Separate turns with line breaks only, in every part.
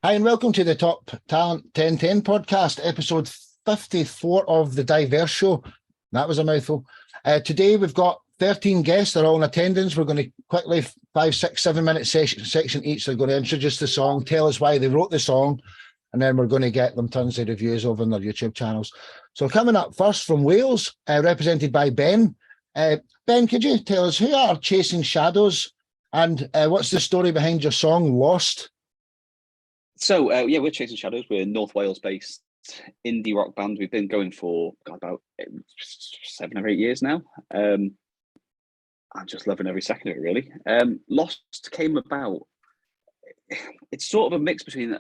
Hi, and welcome to the Top Talent 1010 podcast, episode 54 of the Diverse Show. That was a mouthful. Today, we've got 13 guests. They're all in attendance. We're going to quickly, 5, 6, 7 minute section each. They're going to introduce the song, tell us why they wrote the song, and then we're going to get them tons of reviews over on their YouTube channels. So coming up first from Wales, represented by Ben. Ben, could you tell us who are Chasing Shadows and what's the story behind your song, Lost?
So, we're Chasing Shadows. We're a North Wales-based indie rock band. We've been going for about 7 or 8 years now. I'm just loving every second of it, really. Lost came about. It's sort of a mix between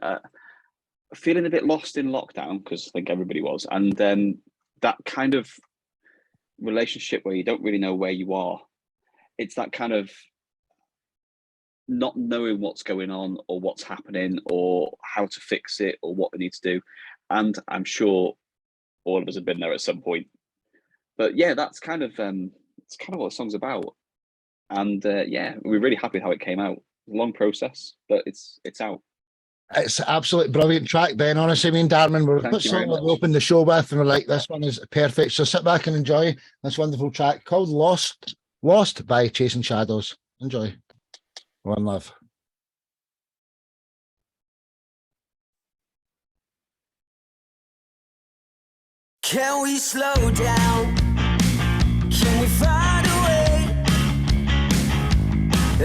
feeling a bit lost in lockdown, because I think everybody was, and then that kind of relationship where you don't really know where you are. It's that kind of not knowing what's going on or what's happening or how to fix it or what we need to do. And I'm sure all of us have been there at some point. But yeah, that's kind of what the song's about. And we're really happy how it came out. It's a long process, but it's out.
It's an absolutely brilliant track, Ben. Honestly, me and Darman were put something we opened the show with, and we're like, this one is perfect. So sit back and enjoy this wonderful track called Lost by Chasing Shadows. Enjoy. One love.
Can we slow down? Can we find a way?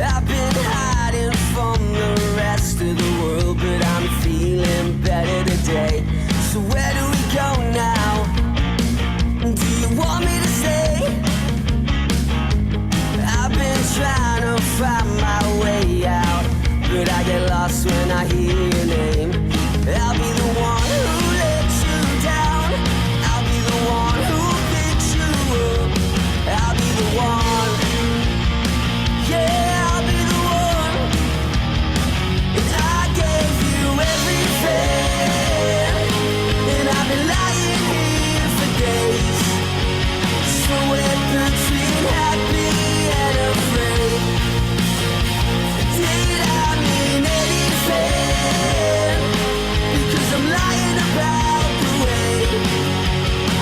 I've been hiding from the rest of the world, but I'm feeling better today. So where do we go now? Do you want me to stay? I've been trying to find my way out, but I get lost when I hear your name. I'll be the one who lets you down. I'll be the one who picks you up. I'll be the one. Yeah, I'll be the one. And I gave you everything, and I've been lying here for days. Somewhere between happy and afraid. Did I mean anything? Because I'm lying about the way.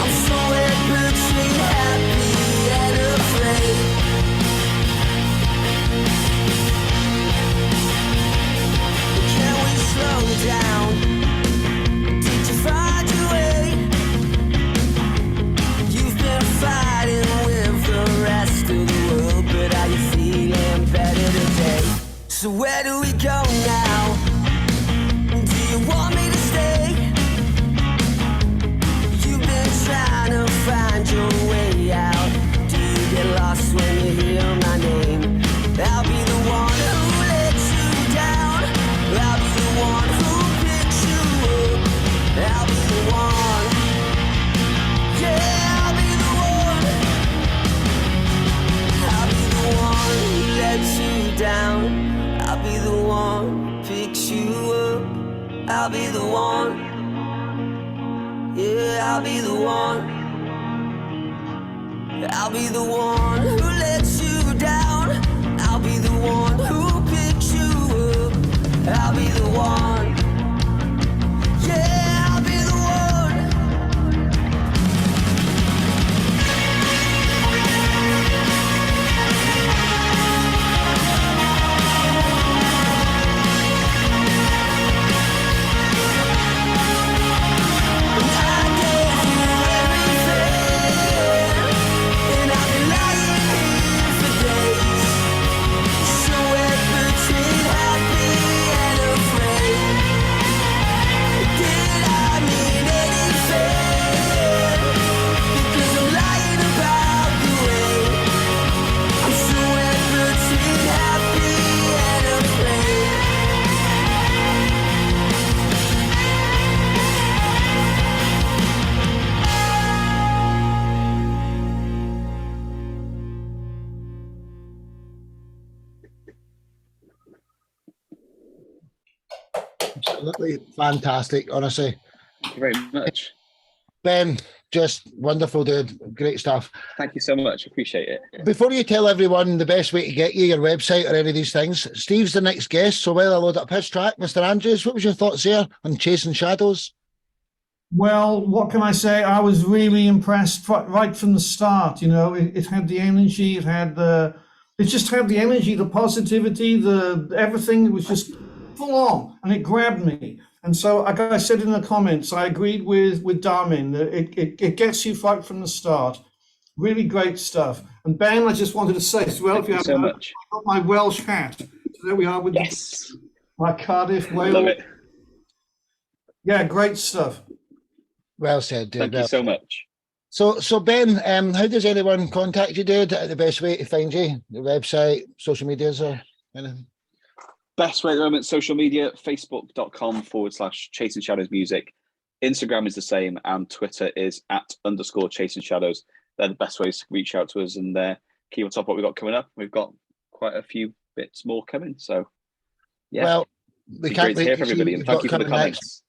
I'm somewhere between happy and afraid. Can we slow down? Did you find your way? You've been fighting with the rest of the world, but are you feeling better today? So where do we go now? Do you want me to stay? You've been trying to find your way out. Do you get lost when you hear my name? I'll be the one who lets you down. I'll be the one who picks you up. I'll be the one. Yeah, I'll be the one. I'll be the one who lets you down. I'll be the one who picks you up. I'll be the one. Yeah, I'll be the one. I'll be the one who lets you down. I'll be the one who picks you up. I'll be the one. Yeah, I'll be the one. I gave you everything, and I've been lying here for days. Somewhere between happy and afraid. Did I mean anything? Because I'm lying about the way. I'm somewhere between happy and afraid.
Absolutely fantastic, honestly.
Thank you very much.
Ben, just wonderful, dude. Great stuff.
Thank you so much. Appreciate it.
Before you tell everyone the best way to get you, your website or any of these things, Steve's the next guest. So while I load up his track, Mr. Andrews, what was your thoughts there on Chasing Shadows?
Well, what can I say? I was really impressed right from the start. You know, it had the energy, it just had the energy, the positivity, everything was just full on, and it grabbed me. And so, like I said in the comments, I agreed with Darmin that it gets you right from the start. Really great stuff. And Ben, I just wanted to say as well,
Thank you so much.
I got my Welsh hat. So there we are with my Cardiff, Wales.
Love it.
Yeah, great stuff.
Well said, dude.
Thank you so much.
So Ben, how does anyone contact you, dude? The best way to find you? The website, social medias, or anything?
Best way at the moment, social media, facebook.com/Chasing Shadows Music. Instagram is the same, and Twitter is @_Chasing Shadows. They're the best ways to reach out to us and keep on top of what we've got coming up. We've got quite a few bits more coming. So, yeah.
Well, we can't wait
to hear
to
from
see
everybody,
what
and
you've
thank you
got
for the
coming
comments.
next.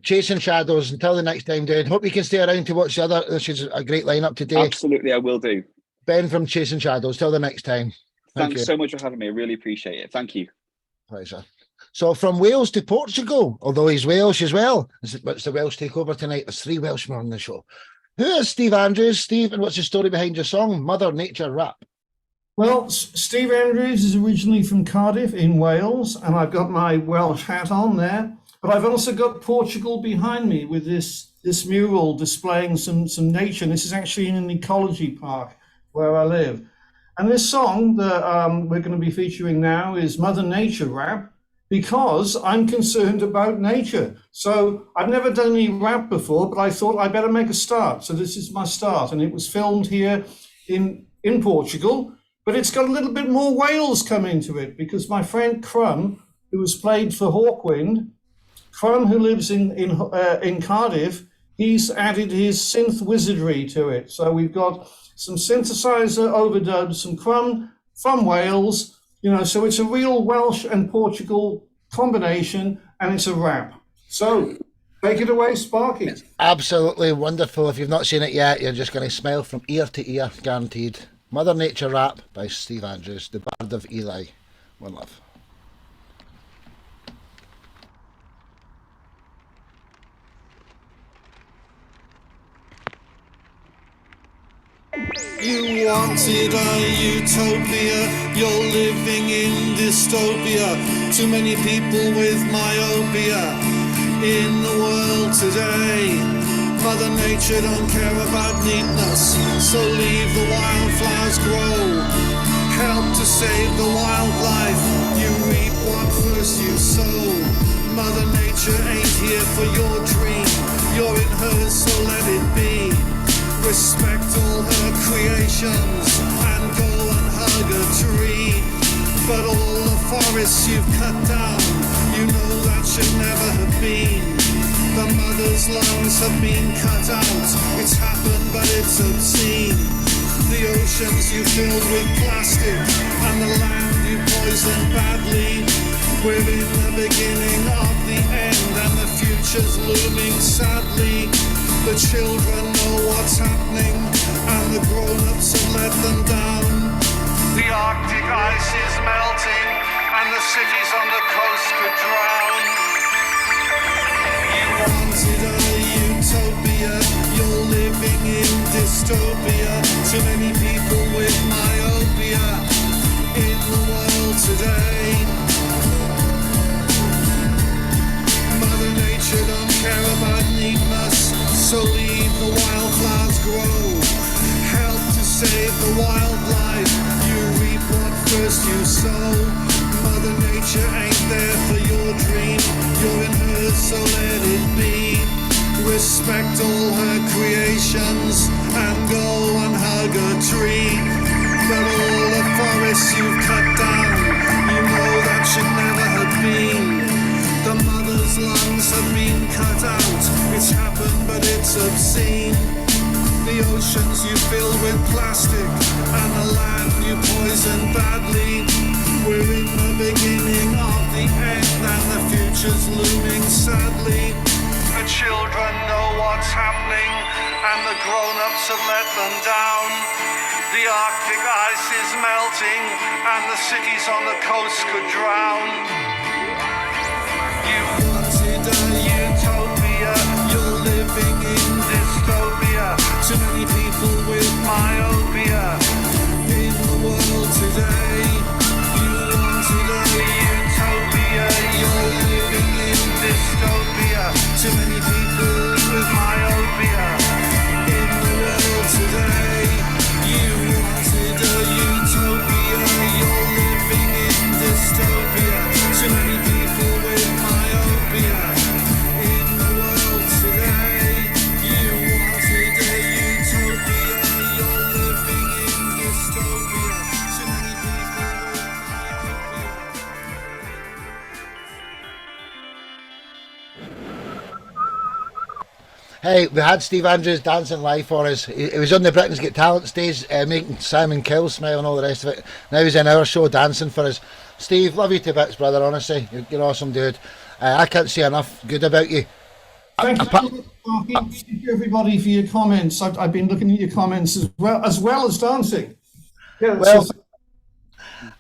Chasing Shadows. Until the next time, dude. Hope you can stay around to watch the other. This is a great lineup today.
Absolutely, I will do.
Ben from Chasing Shadows. Till the next time.
Thanks so much for having me. I really appreciate it. Thank you.
Pleasure. So from Wales to Portugal, although he's Welsh as well. It's the Welsh takeover tonight. There's 3 Welshmen on the show. Who is Steve Andrews? Steve, and what's the story behind your song, Mother Nature Rap?
Well, Steve Andrews is originally from Cardiff in Wales, and I've got my Welsh hat on there. But I've also got Portugal behind me with this mural displaying some nature. And this is actually in an ecology park where I live. And this song that we're going to be featuring now is Mother Nature Rap, because I'm concerned about nature. So I've never done any rap before, but I thought I better make a start. So this is my start, and it was filmed here in Portugal, but it's got a little bit more Wales come into it, because my friend Crumb, who has played for Hawkwind, Crumb, who lives in Cardiff, he's added his synth wizardry to it. So we've got some synthesizer overdubs, some Crumb from Wales, you know, so it's a real Welsh and Portugal combination, and it's a rap. So take it away, Sparky.
Absolutely wonderful. If you've not seen it yet, you're just going to smile from ear to ear, guaranteed. Mother Nature Rap by Steve Andrews, the Bard of Ely. One love.
You wanted a utopia, you're living in dystopia. Too many people with myopia in the world today. Mother Nature don't care about neatness, so leave the wildflowers grow. Help to save the wildlife, you reap what first you sow. Mother Nature ain't here for your dream, you're in hers, so let it be. Respect all her creations and go and hug a tree. But all the forests you've cut down, you know that should never have been. The mother's lungs have been cut out. It's happened, but it's obscene. The oceans you filled with plastic and the land you poisoned badly. We're in the beginning of the end and the future's looming sadly. The children know what's happening and the grown-ups have let them down. The Arctic ice is melting and the cities on the coast could drown. You wanted a utopia, you're living in dystopia. Too many people with myopia in the world today. Mother Nature don't care about neatness, so leave the wildflowers grow. Help to save the wildlife, you reap what first you sow. Mother Nature ain't there for your dream, you're in hers, so let it be. Respect all her creations and go and hug a tree. But all the forests you've cut down, you know that should never have been. The mother's lungs have been cut out. It's happened, but it's obscene. The oceans you filled with plastic and the land you poisoned badly. We're in the beginning of the end and the future's looming sadly. The children know what's happening and the grown-ups have let them down. The Arctic ice is melting and the cities on the coast could drown. You wanted a utopia, you're living in dystopia. Too many people with myopia in the world today. You wanted a utopia, you're living in dystopia. Too many people with myopia in the world today. You wanted a utopia, you're living in dystopia. Too many people with myopia in the world today. You wanted a utopia, you're living in dystopia. Too many people with
Hey, we had Steve Andrews dancing live for us. He was on the Britain's Got Talent stage, making Simon Kill smile and all the rest of it. Now he's in our show dancing for us. Steve, love you to bits, brother, honestly. You're an awesome dude. I can't say enough good about you.
Thank you, everybody, for your comments. I've been looking at your comments as well as dancing. Yeah,
Well,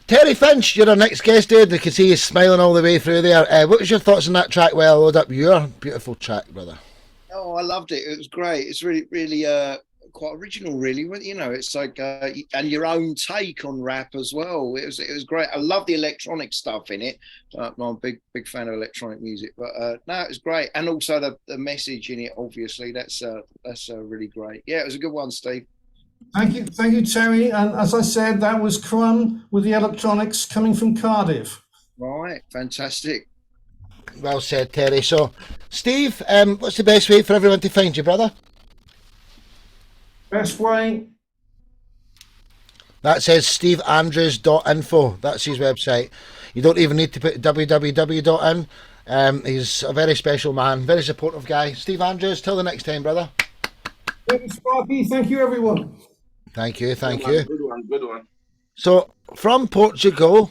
Terry Finch, you're our next guest, dude. I can see you smiling all the way through there. What was your thoughts on that track? Well, load up your beautiful track, brother.
Oh, I loved it. It was great. It's really, really quite original, really. You know, it's like and your own take on rap as well. It was great. I love the electronic stuff in it. I'm a big fan of electronic music, but no, it was great. And also the message in it, obviously, that's really great. Yeah, it was a good one, Steve.
thank you, Terry. And as I said, that was Crun with the electronics coming from Cardiff.
Right, fantastic.
Well said, Terry. So, Steve, what's the best way for everyone to find you, brother?
Best way.
That says steveandrews.info. That's his website. You don't even need to put www.in. He's a very special man, very supportive guy. Steve Andrews, till the next time, brother.
Thank you, Sparky. Thank you, everyone.
Thank you.
Good one.
So, from Portugal,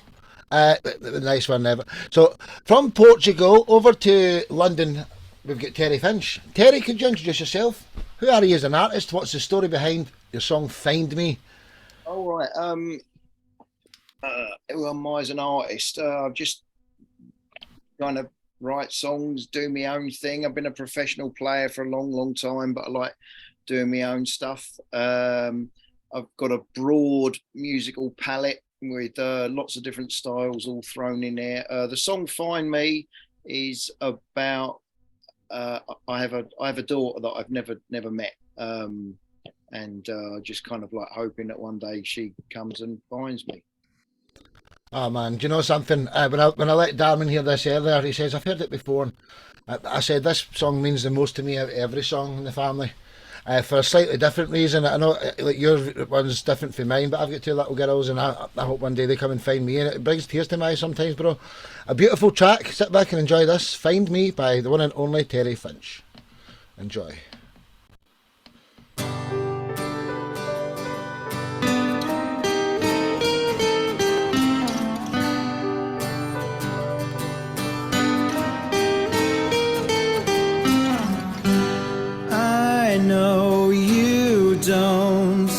nice one, Never. So, from Portugal over to London, we've got Terry Finch. Terry, could you introduce yourself? Who are you as an artist? What's the story behind your song Find Me?
All right. Who am I as an artist? I've just kind of write songs, do my own thing. I've been a professional player for a long time, but I like doing my own stuff. I've got a broad musical palette with lots of different styles all thrown in there. The song Find Me is about I have a daughter that I've never met, and just kind of like hoping that one day she comes and finds me.
Oh man, do you know something? When I let Darwin hear this earlier, he says, I've heard it before. I said, this song means the most to me out of every song in the family. For a slightly different reason. I know like your one's different from mine, but I've got two little girls and I hope one day they come and find me, and it brings tears to my eyes sometimes, bro. A beautiful track. Sit back and enjoy this. Find Me by the one and only Terry Finch. Enjoy.
I know you don't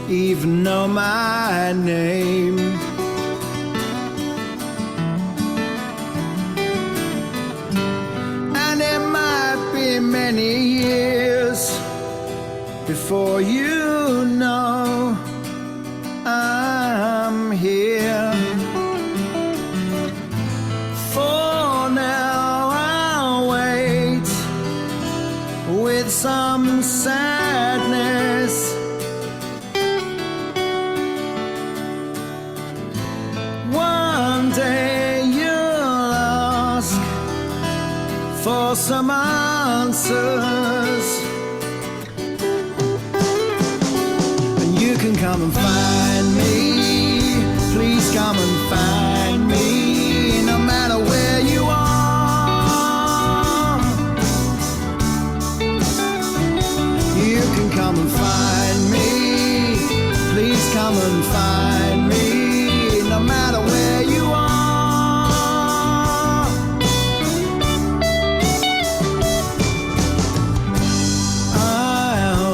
even know my name. And it might be many years before you know I'm here. For now I'll wait with some sadness. One day you'll ask for some answers, and you can come and find me. Please come and find me, no matter where you are. You can come and find me. Please come and find me, no matter where you are. I'll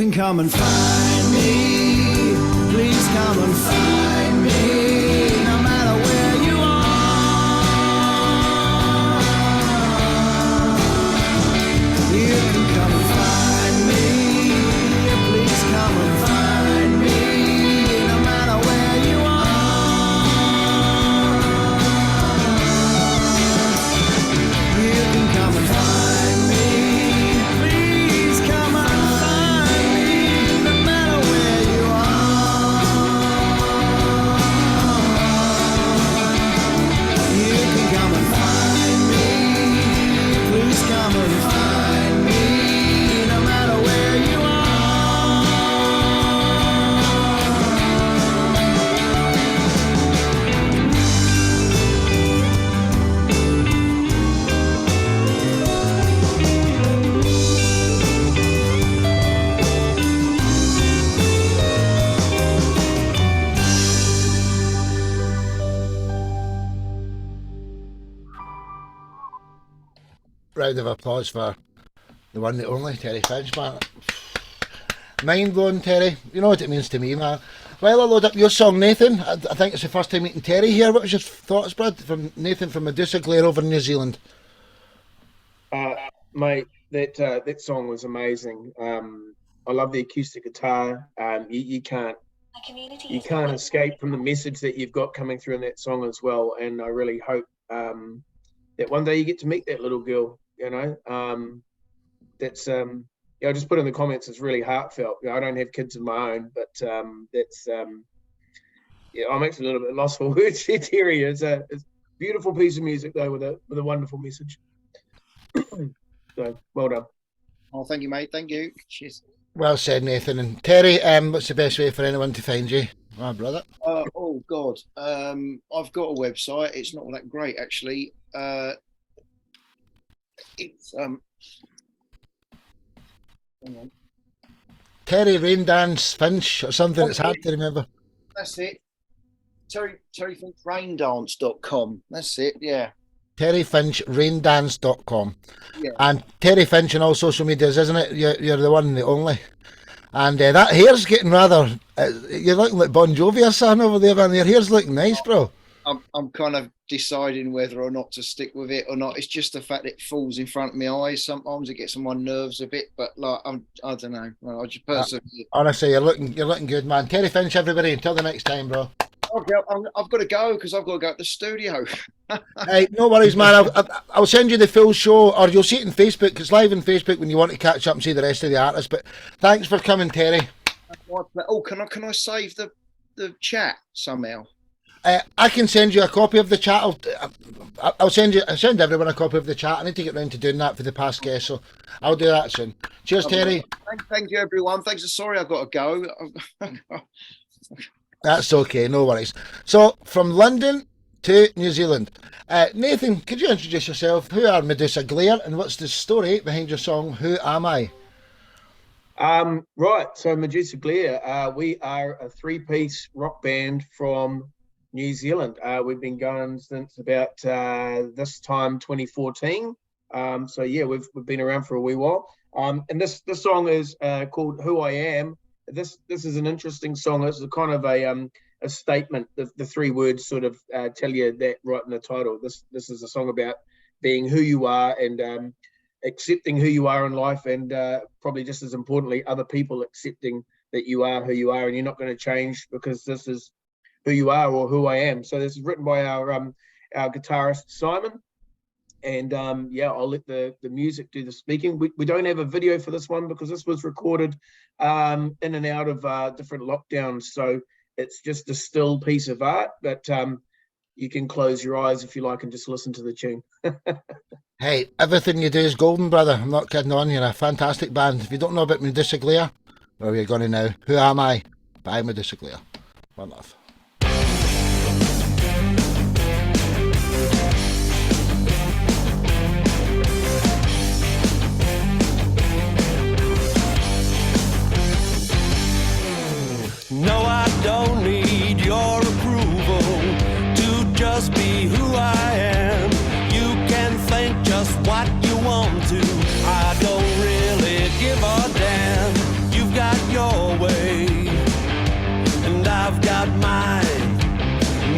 can come and find me. Please come and find me, no matter where you are. You can come and find me. Please come and find me, no matter where you are. You can come and find me. Please come and find me, no matter where you are. You can come and find me. Please come and find me, no matter where you are.
Round of applause for the one, the only Terry Finch, man. Mind blowing, Terry. You know what it means to me, man. Well, I load up your song, Nathan. I think it's the first time meeting Terry here. What was your thoughts, Brad? From Nathan from Medusa Glare over in New Zealand.
Mate, that song was amazing. I love the acoustic guitar. You can't escape from the message that you've got coming through in that song as well. And I really hope that one day you get to meet that little girl. You know, that's I just put in the comments. It's really heartfelt. You know, I don't have kids of my own, but that's I'm actually a little bit lost for words here, Terry. It's a beautiful piece of music though, with a wonderful message. So well done.
Oh, thank you, mate. Thank you. Cheers.
Well said, Nathan. And Terry, what's the best way for anyone to find you, my brother?
Oh God, I've got a website. It's not that great actually. It's hang on.
Terry Rain Dance Finch or something. It's hard to remember.
That's it. TerryFinchRainDance.com. That's it. Yeah.
TerryFinchRainDance.com.
Yeah.
And Terry Finch on all social medias, isn't it? You're the one and the only. And that hair's getting rather. You're looking like Bon Jovi or something over there, man. Your hair's looking nice, bro.
I'm kind of deciding whether or not to stick with it or not. It's just the fact it falls in front of my eyes. Sometimes it gets on my nerves a bit, but like I don't know. Well, I just personally.
Honestly, you're looking good, man. Terry Finch, everybody. Until the next time, bro.
Okay, I've got to go because I've got to go to the studio.
Hey, no worries, man. I'll send you the full show, or you'll see it on Facebook. It's live on Facebook when you want to catch up and see the rest of the artists. But thanks for coming, Terry.
Oh, can I save the chat somehow?
I can send you a copy of the chat. I'll send everyone a copy of the chat. I need to get round to doing that for the past guests, so I'll do that soon. Cheers, Terry.
Thank you, everyone. Thanks. Sorry, I've got to go.
That's okay, no worries. So, from London to New Zealand. Nathan, could you introduce yourself? Who are Medusa Glare, and what's the story behind your song, Who Am I?
Right, so Medusa Glare, we are a three-piece rock band from New Zealand. We've been going since about this time 2014. So yeah, we've been around for a wee while. And this song is called Who I Am. This is an interesting song. It's a kind of a statement. The three words sort of tell you that right in the title. This is a song about being who you are and accepting who you are in life, and probably just as importantly, other people accepting that you are who you are and you're not going to change because this is who you are or who I am. So this is written by our guitarist Simon, and I'll let the music do the speaking. We don't have a video for this one because this was recorded in and out of different lockdowns, so it's just a still piece of art, but you can close your eyes if you like and just listen to the tune.
Hey, everything you do is golden, brother. I'm not kidding on. You're a fantastic band. If you don't know about Medusa Glare, well, you're going to now. Who Am I? By Medusa Glare. One love.
No, I don't need your approval to just be who I am. You can think just what you want to. I don't really give a damn. You've got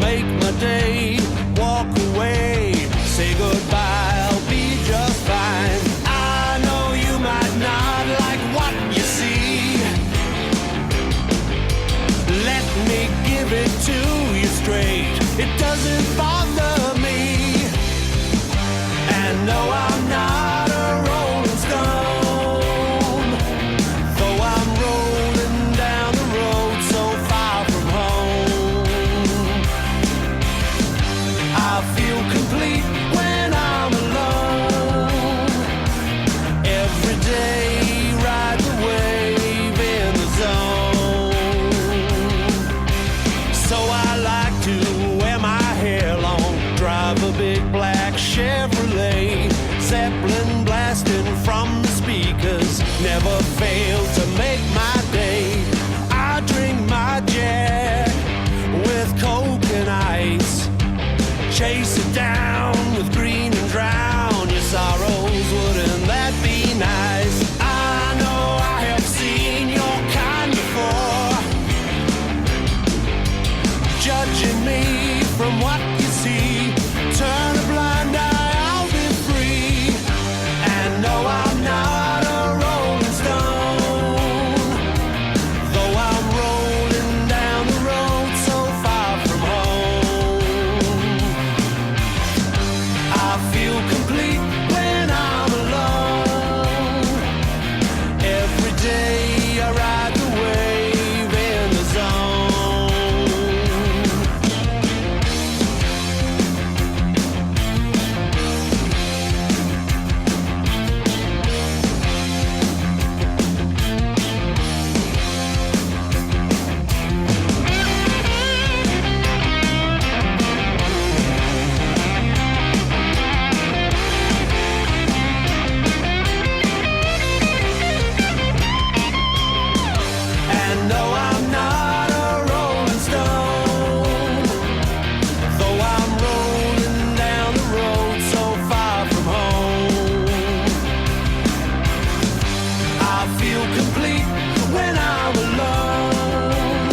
make my day. Walk away, say goodbye, I'll be just fine. I know you might not like what you see. Let me give it to you straight. It doesn't bother me. And no, I'm not a rolling stone, though I'm rolling down the road so far from home. I feel complete when I'm alone. Every day, ride the wave in the zone. So I like to wear my hair long, drive a big black Chevrolet, Zeppelin blasting from the speakers, never fail to make my day. I drink my Jack with Coke and ice, chase it down with green and drown your sorrows, wouldn't that be nice? I know I have seen your kind before, judging me from what you see. Turn a blind eye, I'll be free. And no, I'm not a rolling stone, though I'm rolling down the road so far from home. I feel complete when I'm alone. Every day I ride the wave in the zone. And no, I'm not a rolling stone, though I'm rolling down the road so far from home. I feel complete when I'm alone.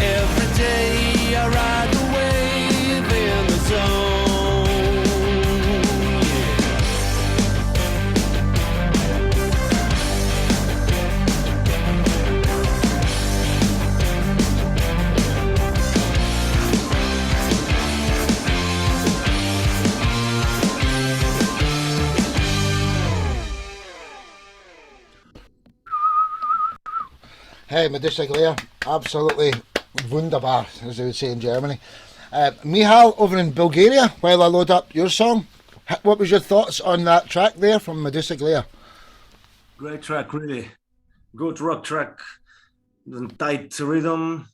Every day I ride the wave in the zone. Yeah.
Hey, Medusa Glare, absolutely wunderbar, as they would say in Germany. Mihal, over in Bulgaria, while I load up your song, what was your thoughts on that track there from Medusa Glare?
Great track, really. Good rock track. And tight rhythm,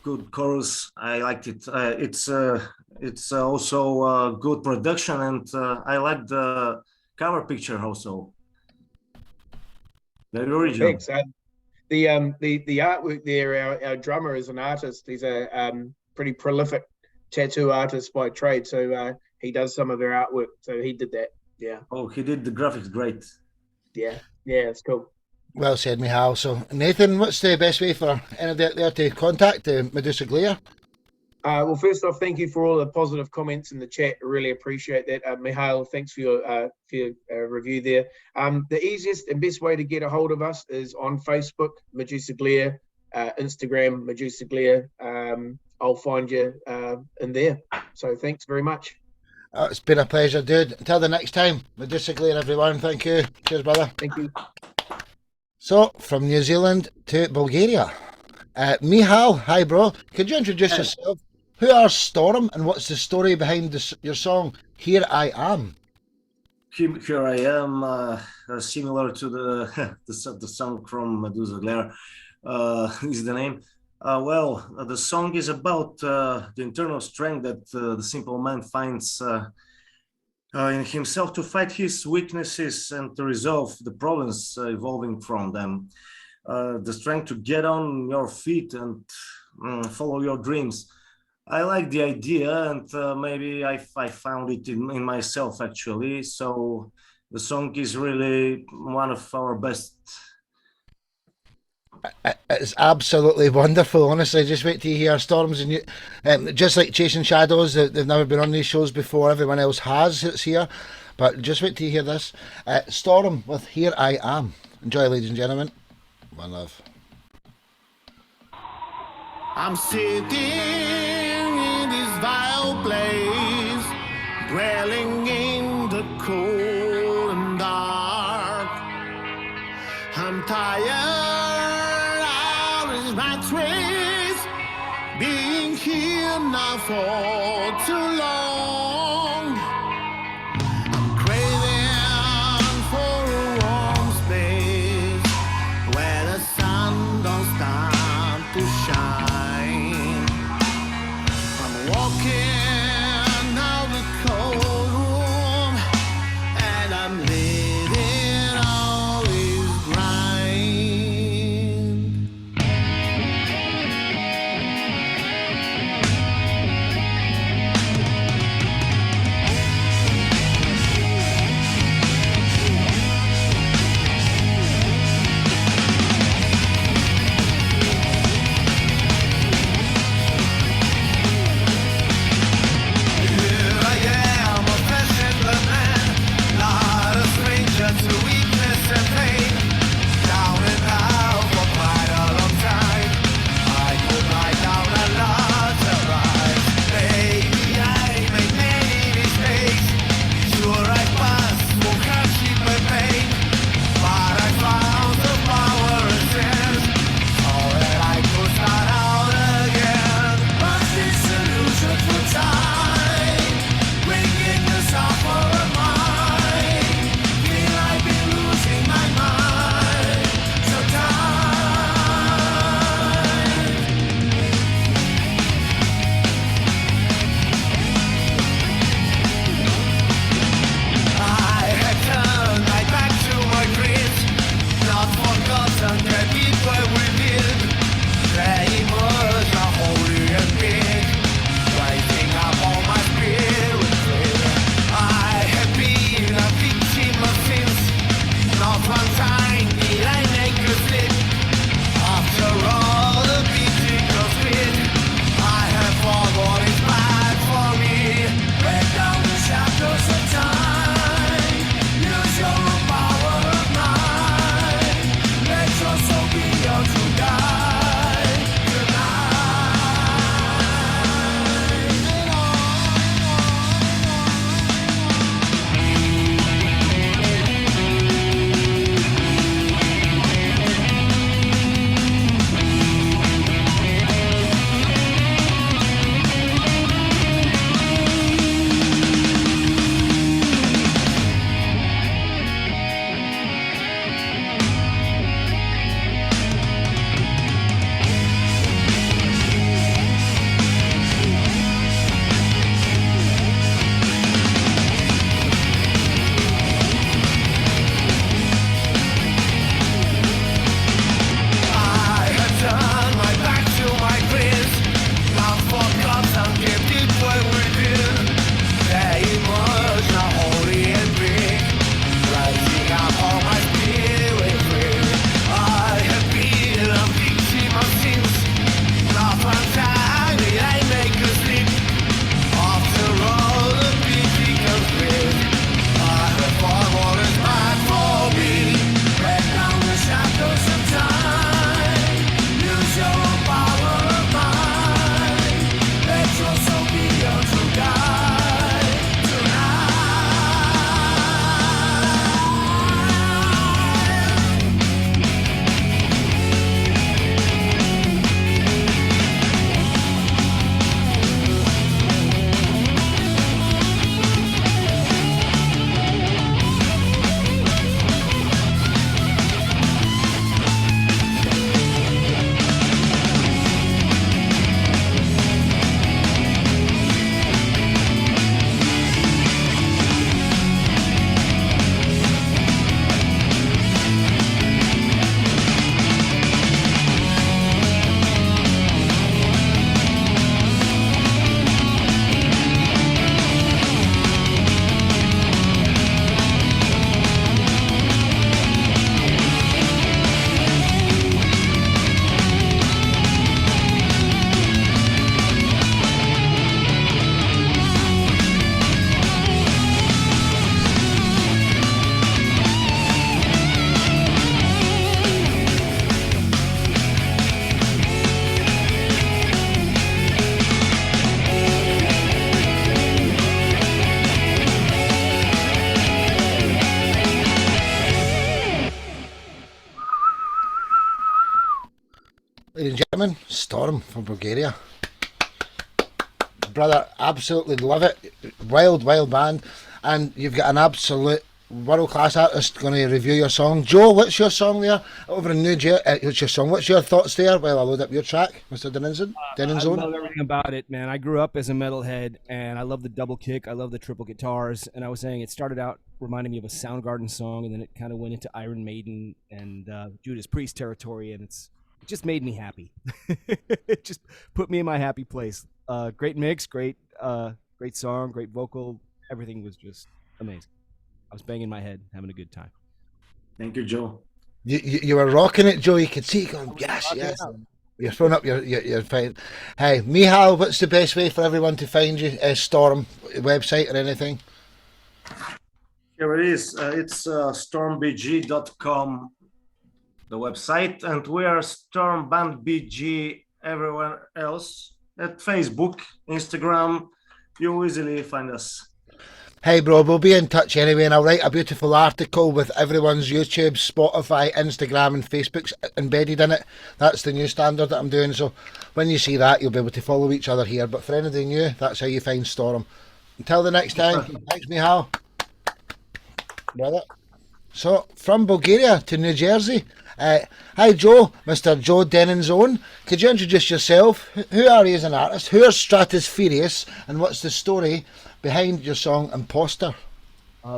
good chorus. I liked it. It's also good production, and I like the cover picture also. Very original.
Thanks. The artwork there, our drummer is an artist. He's a pretty prolific tattoo artist by trade. So he does some of our artwork. So he did that. Yeah.
Oh, he did the graphics great.
Yeah. Yeah, it's cool.
Well said, Mihal. So, Nathan, what's the best way for anybody out there to contact Medusa Glare?
Well, first off, thank you for all the positive comments in the chat. I really appreciate that. Mihail, thanks for your review there. The easiest and best way to get a hold of us is on Facebook, Medusa Glare, Instagram, Medusa Glare. I'll find you in there. So thanks very much.
It's been a pleasure, dude. Until the next time, Medusa Glare, everyone. Thank you. Cheers, brother.
Thank you.
So, from New Zealand to Bulgaria. Mihal, hi, bro. Could you introduce yourself? Who are Storm, and what's the story behind your song, Here I Am?
Here I am, similar to the song from Medusa Glare, is the name. Well, the song is about the internal strength that the simple man finds in himself to fight his weaknesses and to resolve the problems evolving from them. The strength to get on your feet and follow your dreams. I like the idea, and maybe I found it in myself, actually. So the song is really one of our best
It's absolutely wonderful, honestly. Just wait till you hear Storms and you, just like Chasing Shadows. They've never been on these shows before. Everyone else has. It's here, but just wait till you hear this. Storm with "Here I Am." Enjoy, ladies and gentlemen. One love.
I'm sitting in this vile place, dwelling in the cold and dark. I'm tired of this rat race, being here now for too long. I'm craving for a warm space where the sun don't start to shine. I'm walking out the cold room and I'm letting all this grind.
Simon Storm from Bulgaria. Brother, absolutely love it. Wild band. And you've got an absolute world-class artist going to review your song. Joe, what's your song there? Over in New Jersey, what's your song? What's your thoughts there? Well, I'll load up your track, Mr. Dennison.
I love everything about it, man. I grew up as a metalhead, and I love the double kick. I love the triple guitars. And I was saying it started out reminding me of a Soundgarden song, and then it kind of went into Iron Maiden and Judas Priest territory, and it just made me happy. It just put me in my happy place. Great mix, great song, great vocal. Everything was just amazing. I was banging my head, having a good time.
Thank you, Joe.
You were rocking it, Joe. You could see you going, yes. You're throwing up your fine. Hey, Mihal, what's the best way for everyone to find you? Storm website or anything?
Here it is. It's stormbg.com, the website, and we are Storm Band BG everywhere else at Facebook, Instagram. You easily find us.
Hey, bro, we'll be in touch anyway, and I'll write a beautiful article with everyone's YouTube, Spotify, Instagram, and Facebook's embedded in it. That's the new standard that I'm doing. So when you see that, you'll be able to follow each other here. But for anything new, that's how you find Storm. Until the next time, thanks, Mihal. Brother. So, from Bulgaria to New Jersey. Hi, Joe, Mr. Joe Dennison. Could you introduce yourself? Who are you as an artist? Who are Stratusfurious? And what's the story behind your song Imposter?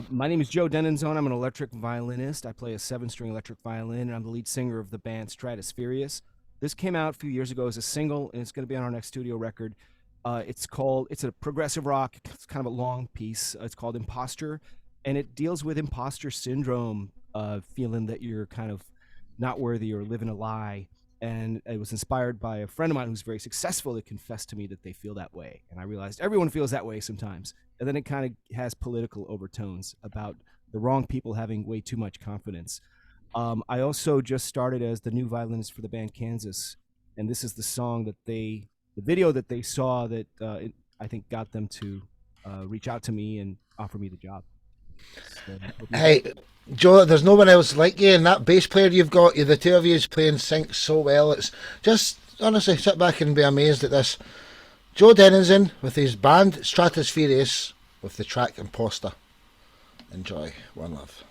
My name is Joe Dennison. I'm an electric violinist. I play a 7-string electric violin, and I'm the lead singer of the band Stratusfurious. This came out a few years ago as a single, and it's going to be on our next studio record. It's a progressive rock. It's kind of a long piece. It's called Imposter, and it deals with imposter syndrome, feeling that you're kind of not worthy or living a lie. And it was inspired by a friend of mine who's very successful that confessed to me that they feel that way. And I realized everyone feels that way sometimes. And then it kind of has political overtones about the wrong people having way too much confidence. I also just started as the new violinist for the band Kansas. And this is the song that the video that they saw that I think got them to reach out to me and offer me the job. So,
hey, Joe, there's no one else like you, and that bass player you've got, the two of you playing syncs so well. It's just, honestly, sit back and be amazed at this. Joe Dennison with his band Stratusfurious with the track Imposter. Enjoy. One love.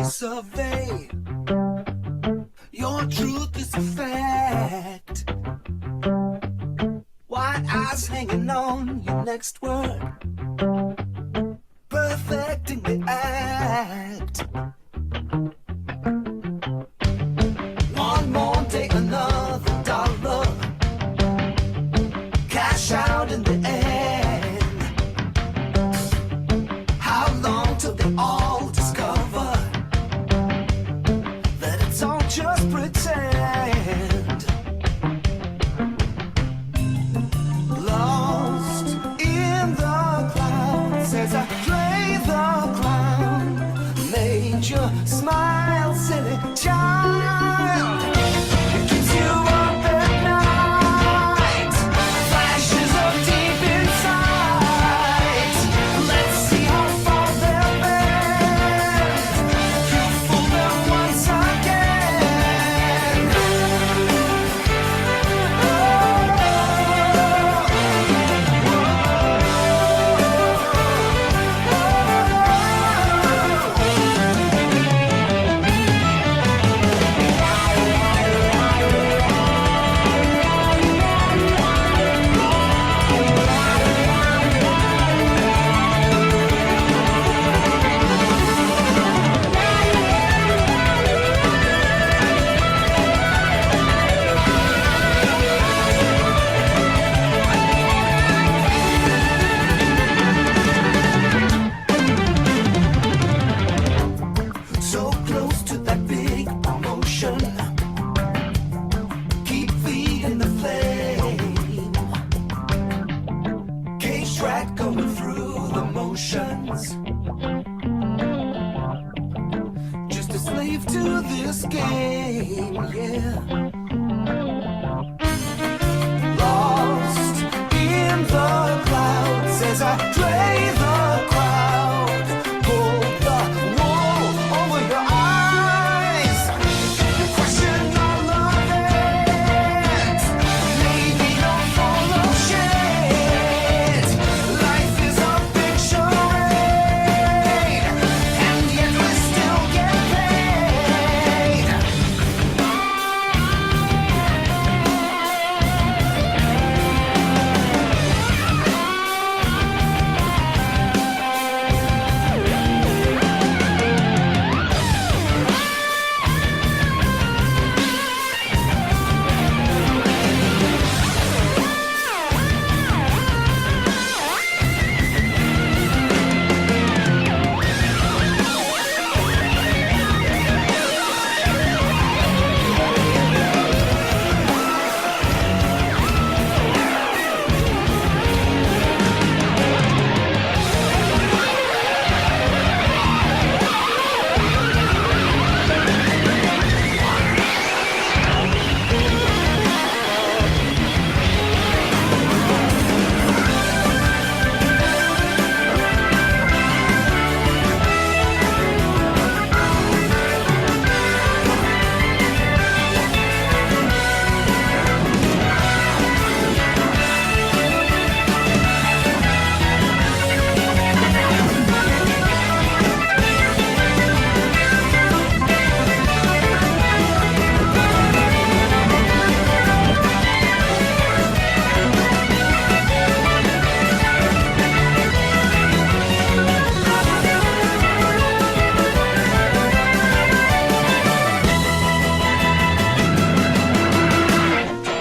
Survey. Your truth is a fact. White eyes hanging on your next word, perfecting the act. One more day, another dollar, cash out in the end. How long till they all discover in the flame. Cage track going through the motions. Just a slave to this game, yeah. Lost in the clouds as I play the crowd. Pull the wool over your eyes. Question all of it. Maybe you're full of shit. Life is a big charade, and yet we still get paid.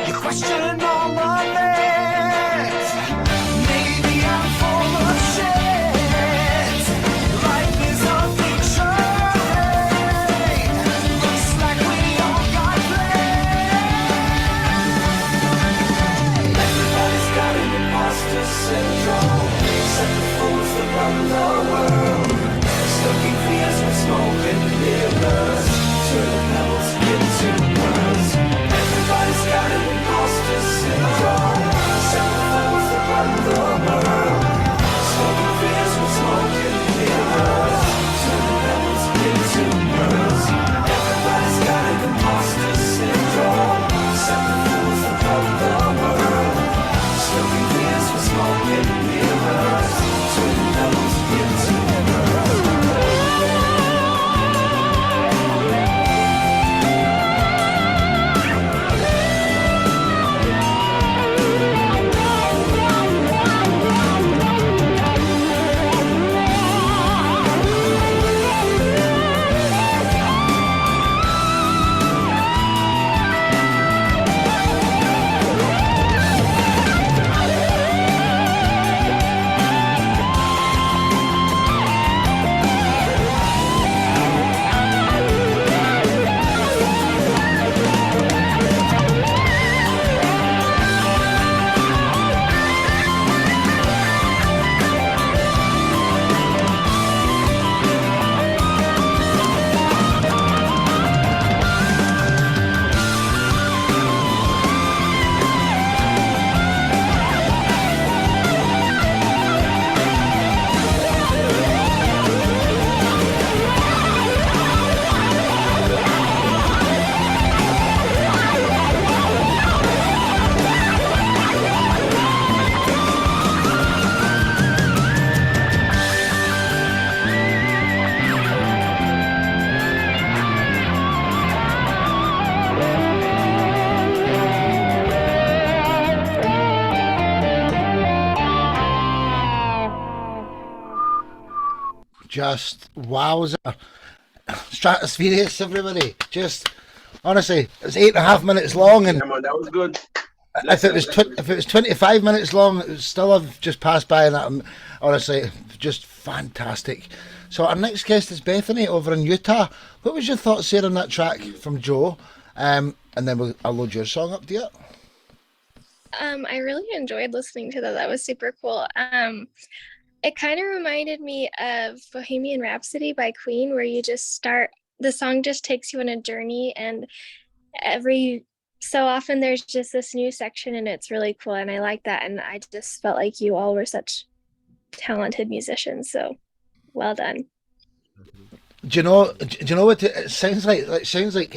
You question all of it. Maybe I'm full of shit. Life is a big charade. Looks like we all got played. Everybody's got an imposter syndrome. Set the fools that run the world. Stoking fears with smoke and mirrors. Turn the pebbles into pearls. Everybody's got an imposter syndrome. Set the fools that run the world. Smoking fears with smoke and mirrors. Turn the pebbles into pearls. Everybody's got an imposter syndrome. Set the fools that run the world. Smoking fears with smoke and mirrors. Turn the pebbles into pearls.
Just wowza. Stratospherious, everybody. Just honestly, it's 8.5 minutes long, and
Come on, that was good.
if it was 25 minutes long, it would still have just passed by. And that, honestly, just fantastic. So our next guest is Bethany over in Utah. What was your thoughts there on that track from Joe? And then I'll load your song up, dear.
I really enjoyed listening to that. That was super cool. It kind of reminded me of Bohemian Rhapsody by Queen, where you just start, the song just takes you on a journey, and every so often there's just this new section, and it's really cool. And I like that. And I just felt like you all were such talented musicians. So well done.
Do you know? Do you know what it sounds like? It sounds like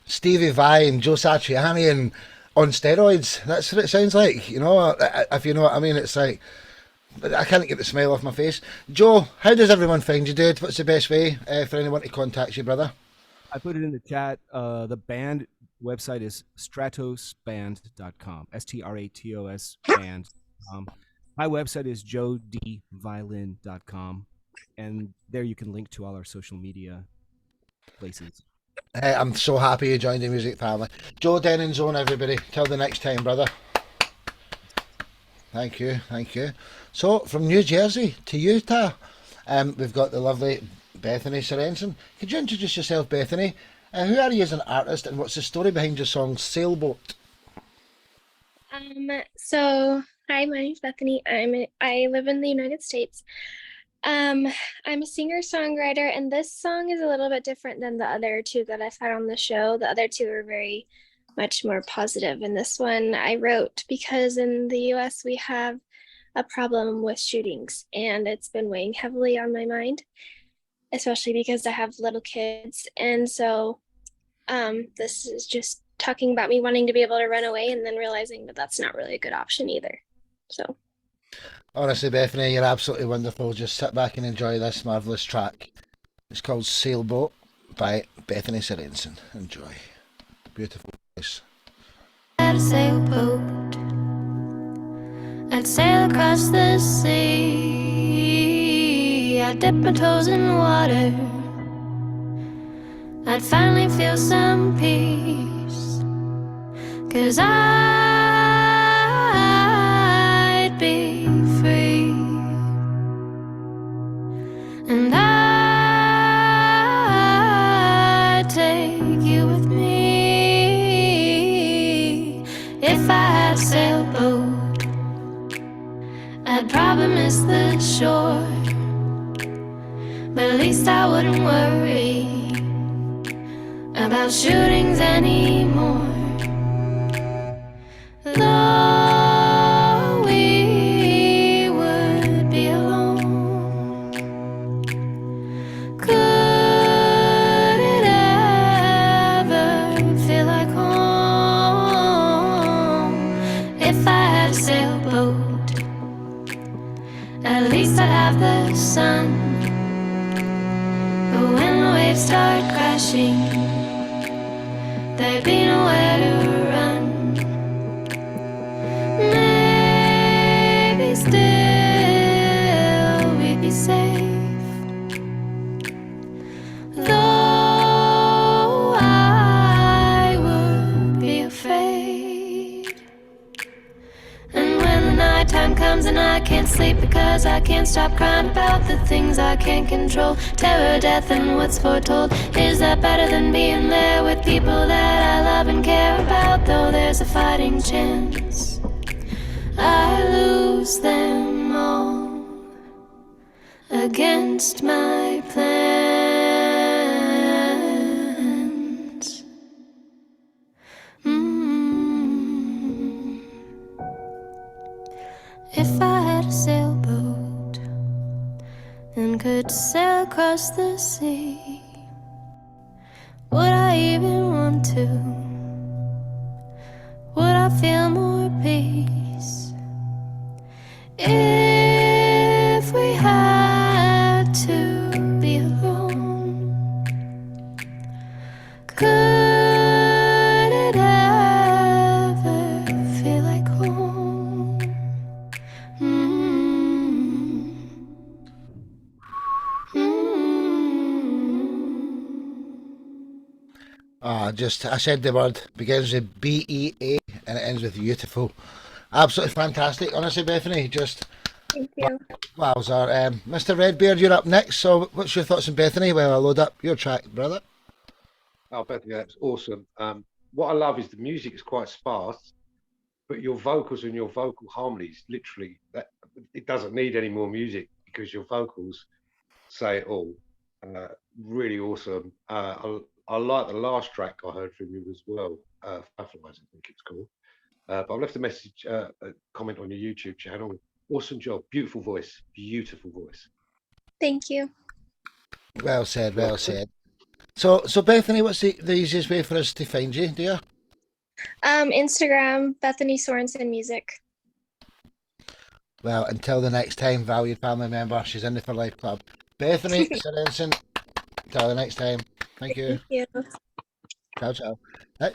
Stevie Vai and Joe Satriani and on steroids. That's what it sounds like. You know, if you know what I mean. It's like I can't get the smile off my face. Joe, how does everyone find you, dude? What's the best way for anyone to contact you, brother?
I put it in the chat. The band website is stratosband.com. STRATOS band.com. My website is joedviolin.com. And there you can link to all our social media places.
I'm so happy you joined the music family. Joe Denon's everybody. Till the next time, brother. Thank you, thank you. So, from New Jersey to Utah, we've got the lovely Bethany Sorensen. Could you introduce yourself, Bethany? Who are you as an artist, and what's the story behind your song Sailboat?
So hi, my name's Bethany. I live in the United States. I'm a singer-songwriter, and this song is a little bit different than the other two that I've had on the show. The other two are very much more positive, and this one I wrote because in the US we have a problem with shootings, and it's been weighing heavily on my mind, especially because I have little kids. And so this is just talking about me wanting to be able to run away and then realizing that that's not really a good option either. So
honestly, Bethany, you're absolutely wonderful. Just sit back and enjoy this marvellous track. It's called Sailboat by Bethany Sorensen. Enjoy. Beautiful voice.
At a sailboat, I'd sail across the sea. I'd dip my toes in the water. I'd finally feel some peace, 'cause I'd be free, and I'd take you with me. If I had a sailboat, I'd probably miss the shore, but at least I wouldn't worry about shootings anymore. Though we would be alone, could it ever feel like home? If I had a sailboat, at least I'd have the sun. But when the waves start crashing, there'd be nowhere to run. Maybe still we'd be safe, though I would be afraid. And when the nighttime comes and I can't sleep because I can't stop crying about the things I can't control, terror, death, and what's foretold, is that better than being there with people that I love and care about? Though there's a fighting chance I lose them all against my plans. If I had a sailboat and could sail across the sea, would I even want to? Would I feel more peace if we had to be alone? Could it ever feel like home?
I said the word, begins with B-E-A and it ends with beautiful. Absolutely fantastic. Honestly, Bethany, just
thank you.
wowzer. Mr. Redbeard, you're up next. So what's your thoughts on Bethany while I load up your track, brother?
Oh, Bethany, that's awesome. What I love is the music is quite sparse, but your vocals and your vocal harmonies, literally, that it doesn't need any more music because your vocals say it all. Really awesome. I like the last track I heard from you as well. Fireflies, I think it's called. But I've left a message, a comment on your YouTube channel. Awesome job. Beautiful voice. Beautiful voice.
Thank you.
Well said, well said. So Bethany, what's the easiest way for us to find you, dear?
Instagram, Bethany Sorensen Music.
Well, until the next time, valued family member, she's in the For Life Club. Bethany Sorensen, until the next time. Thank you.
Thank you.
Ciao, ciao.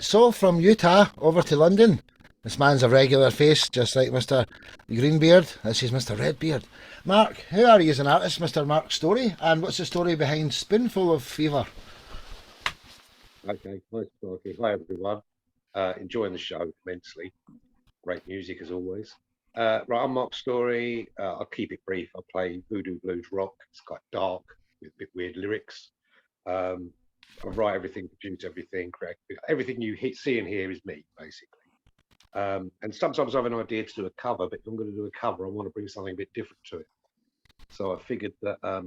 So from Utah over to London. This man's a regular face, just like Mr. Greenbeard. This is Mr. Redbeard. Mark, who are you as an artist, Mr. Mark Story? And what's the story behind Spoonful of Fever?
Okay, nice talking. Hi, everyone. Enjoying the show immensely. Great music as always. Right, I'm Mark Story. I'll keep it brief. I play voodoo blues rock. It's quite dark with a bit weird lyrics. I write everything, produce everything, correct. Everything you see and hear is me, basically. And sometimes I have an idea to do a cover, but if I'm going to do a cover, I want to bring something a bit different to it. So I figured that I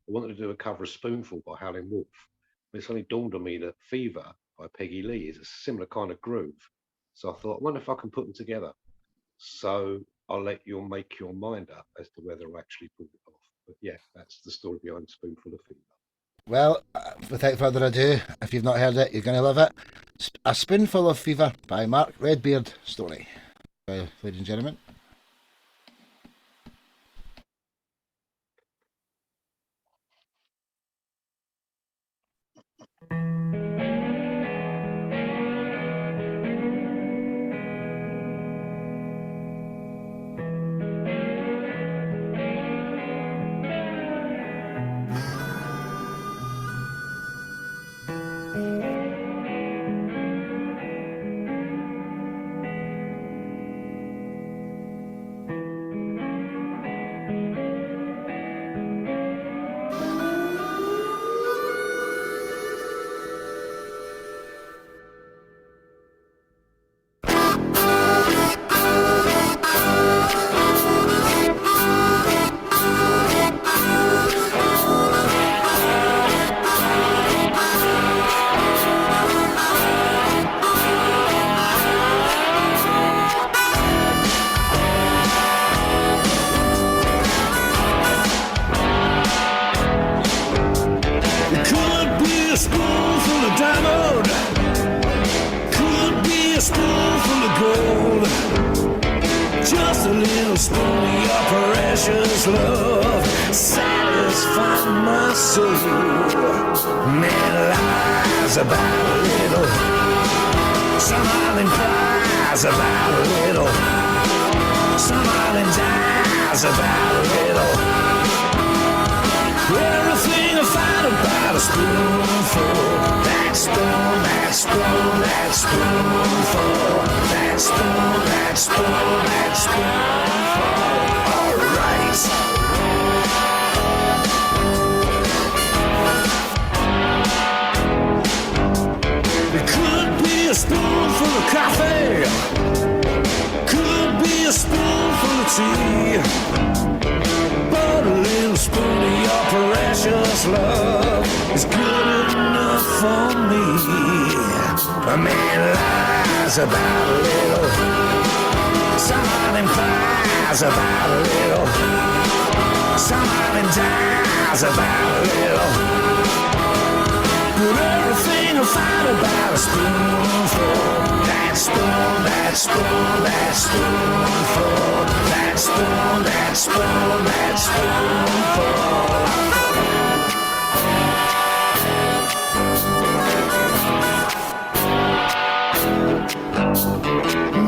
wanted to do a cover of Spoonful by Howlin' Wolf. But it suddenly dawned on me that Fever by Peggy Lee is a similar kind of groove. So I thought, I wonder if I can put them together. So I'll let you make your mind up as to whether I actually pulled it off. But yeah, that's the story behind Spoonful of Fever.
Well, without further ado, if you've not heard it, you're going to love it. A Spoonful of Fever by Mark Redbeard Story. Ladies and gentlemen.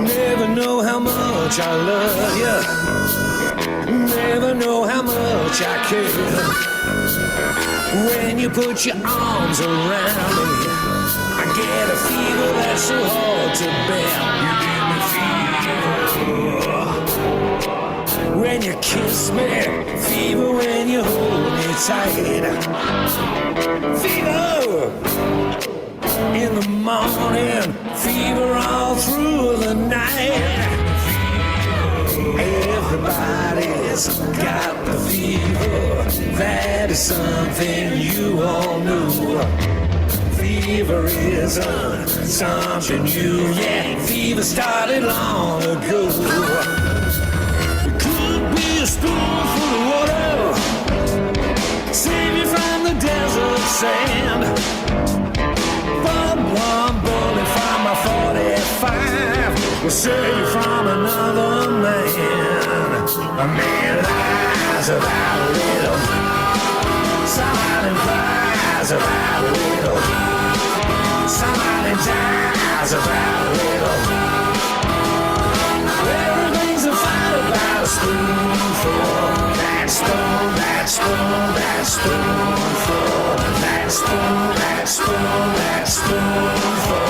Never know how much I love you. Never know how much I care. When you put your arms around me, I get a fever that's so hard to bear. You give me fever. When you kiss me, fever when you hold me tight. Fever in the morning, fever all through the night. Everybody's got the fever. That is something you all know. Fever isn't something new. Yeah, fever started long ago. It could be a spoonful of water, save you from the desert sand. But one bullet from a 45 will save you from another man. A man lies about a little, somebody lies about a little, somebody dies about a little. Everything's a fight about a spoonful. That spoon, that spoon, that spoonful. That spoon, that spoon, that spoonful.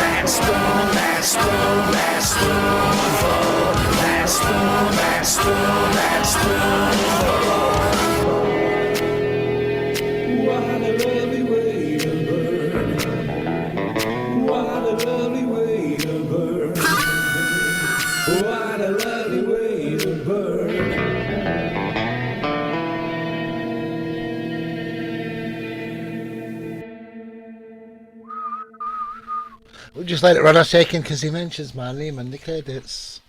That spoon, that spoon, that spoonful. That spoon, that spoon, that spoonful. What a lovely way to burn. What a lovely way to burn. What a lovely way to burn.
We'll just let it run a second because he mentions my name in the credits.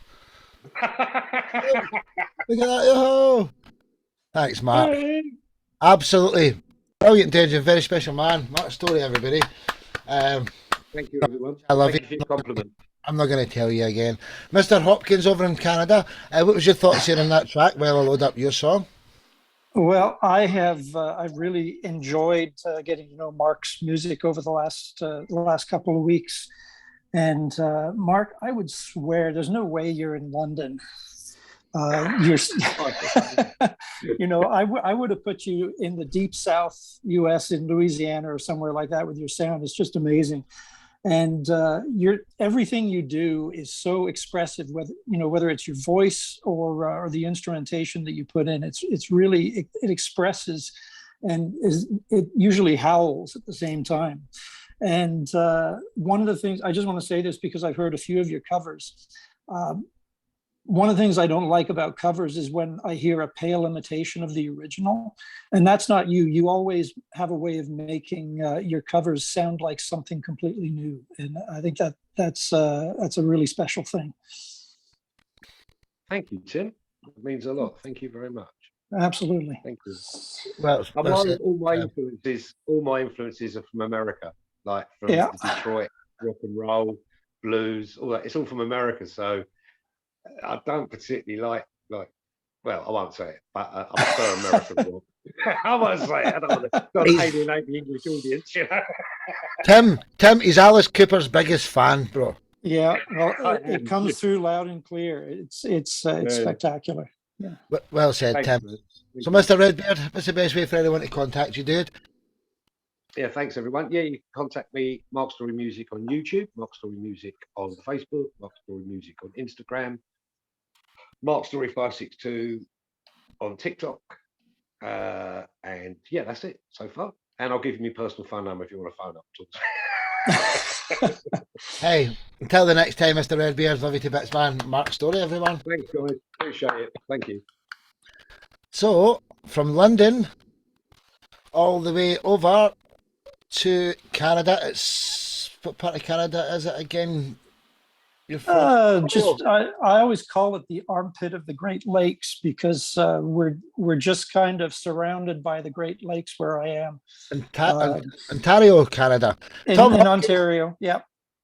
Look at that, yo! Thanks, Mark. Absolutely brilliant, Dave. You're a very special man. Mark Story, everybody.
Thank you, everyone.
I love
Thank
you.
you for your compliment.
I'm not going to tell you again. Mr. Hopkins over in Canada, what was your thoughts here on that track while I load up your song?
Well, I've really enjoyed getting to know Mark's music over the last couple of weeks. And Mark, I would swear there's no way you're in London. You're, I would have put you in the deep South U.S. in Louisiana or somewhere like that with your sound. It's just amazing. And everything you do is so expressive, whether it's your voice or the instrumentation that you put in. It's really it expresses, and it usually howls at the same time. And one of the things, I just want to say this because I've heard a few of your covers. One of the things I don't like about covers is when I hear a pale imitation of the original, and that's not you. You always have a way of making your covers sound like something completely new, and I think that's a really special thing.
Thank you, Tim. It means a lot. Thank you very much.
Absolutely.
Thank you.
Well,
all my influences are from America, like from Detroit, rock and roll, blues, all that. It's all from America, so I don't particularly like. Well, I won't say it, but I prefer American rock. I won't say it. I don't want to alienate the English audience. You know?
Tim, he's Alice Cooper's biggest fan, bro.
Yeah, well, it comes through loud and clear. It's spectacular. Yeah.
Well said,
Thanks,
Tim.
man.
So, Mr. Redbeard, what's the best way for anyone to contact you, dude?
Yeah, thanks everyone. Yeah, you can contact me, Mark Story Music on YouTube, Mark Story Music on Facebook, Mark Story Music on Instagram, Mark Story 562 on TikTok, and yeah, that's it so far. And I'll give you my personal phone number if you want to phone up.
Hey, until the next time, Mr. Redbeard, love you to bits, man. Mark Story, everyone.
Thanks, guys. Appreciate it. Thank you.
So, from London all the way over to Canada. It's what part of Canada is it again? You're from?
I always call it the armpit of the Great Lakes because we're just kind of surrounded by the Great Lakes where I am.
Ontario, Canada.
In Ontario, yeah.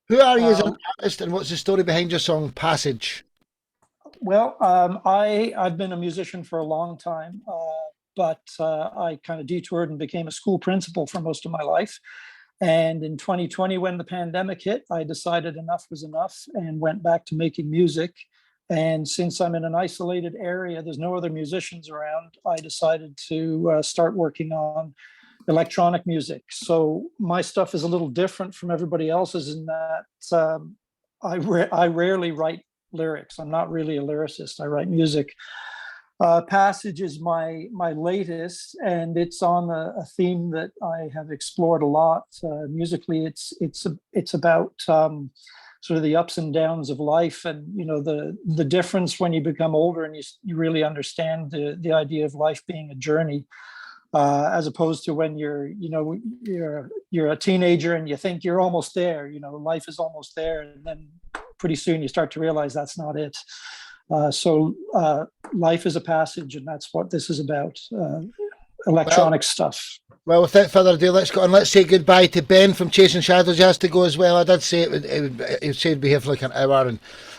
Who are you as an artist, and what's the story behind your song Passage?
Well, I've been a musician for a long time, but I kind of detoured and became a school principal for most of my life. And in 2020, when the pandemic hit, I decided enough was enough and went back to making music. And since I'm in an isolated area, there's no other musicians around, I decided to start working on electronic music. So my stuff is a little different from everybody else's in that I rarely write lyrics. I'm not really a lyricist. I write music. Passage is my latest, and it's on a theme that I have explored a lot musically. It's about sort of the ups and downs of life, and the difference when you become older and you really understand the idea of life being a journey, as opposed to when you're a teenager and you think you're almost there. Life is almost there, and then pretty soon you start to realize that's not it. So life is a passage, and that's what this is about. Electronic stuff.
Well, without further ado, let's go and let's say goodbye to Ben from Chasing Shadows. He has to go as well. I did say he said he'd be here for like an hour,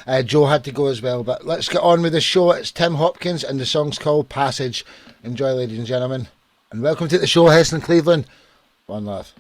and Joe had to go as well. But let's get on with the show. It's Tim Hopkins, and the song's called Passage. Enjoy, ladies and gentlemen, and welcome to the show, Heston Cleveland. One love.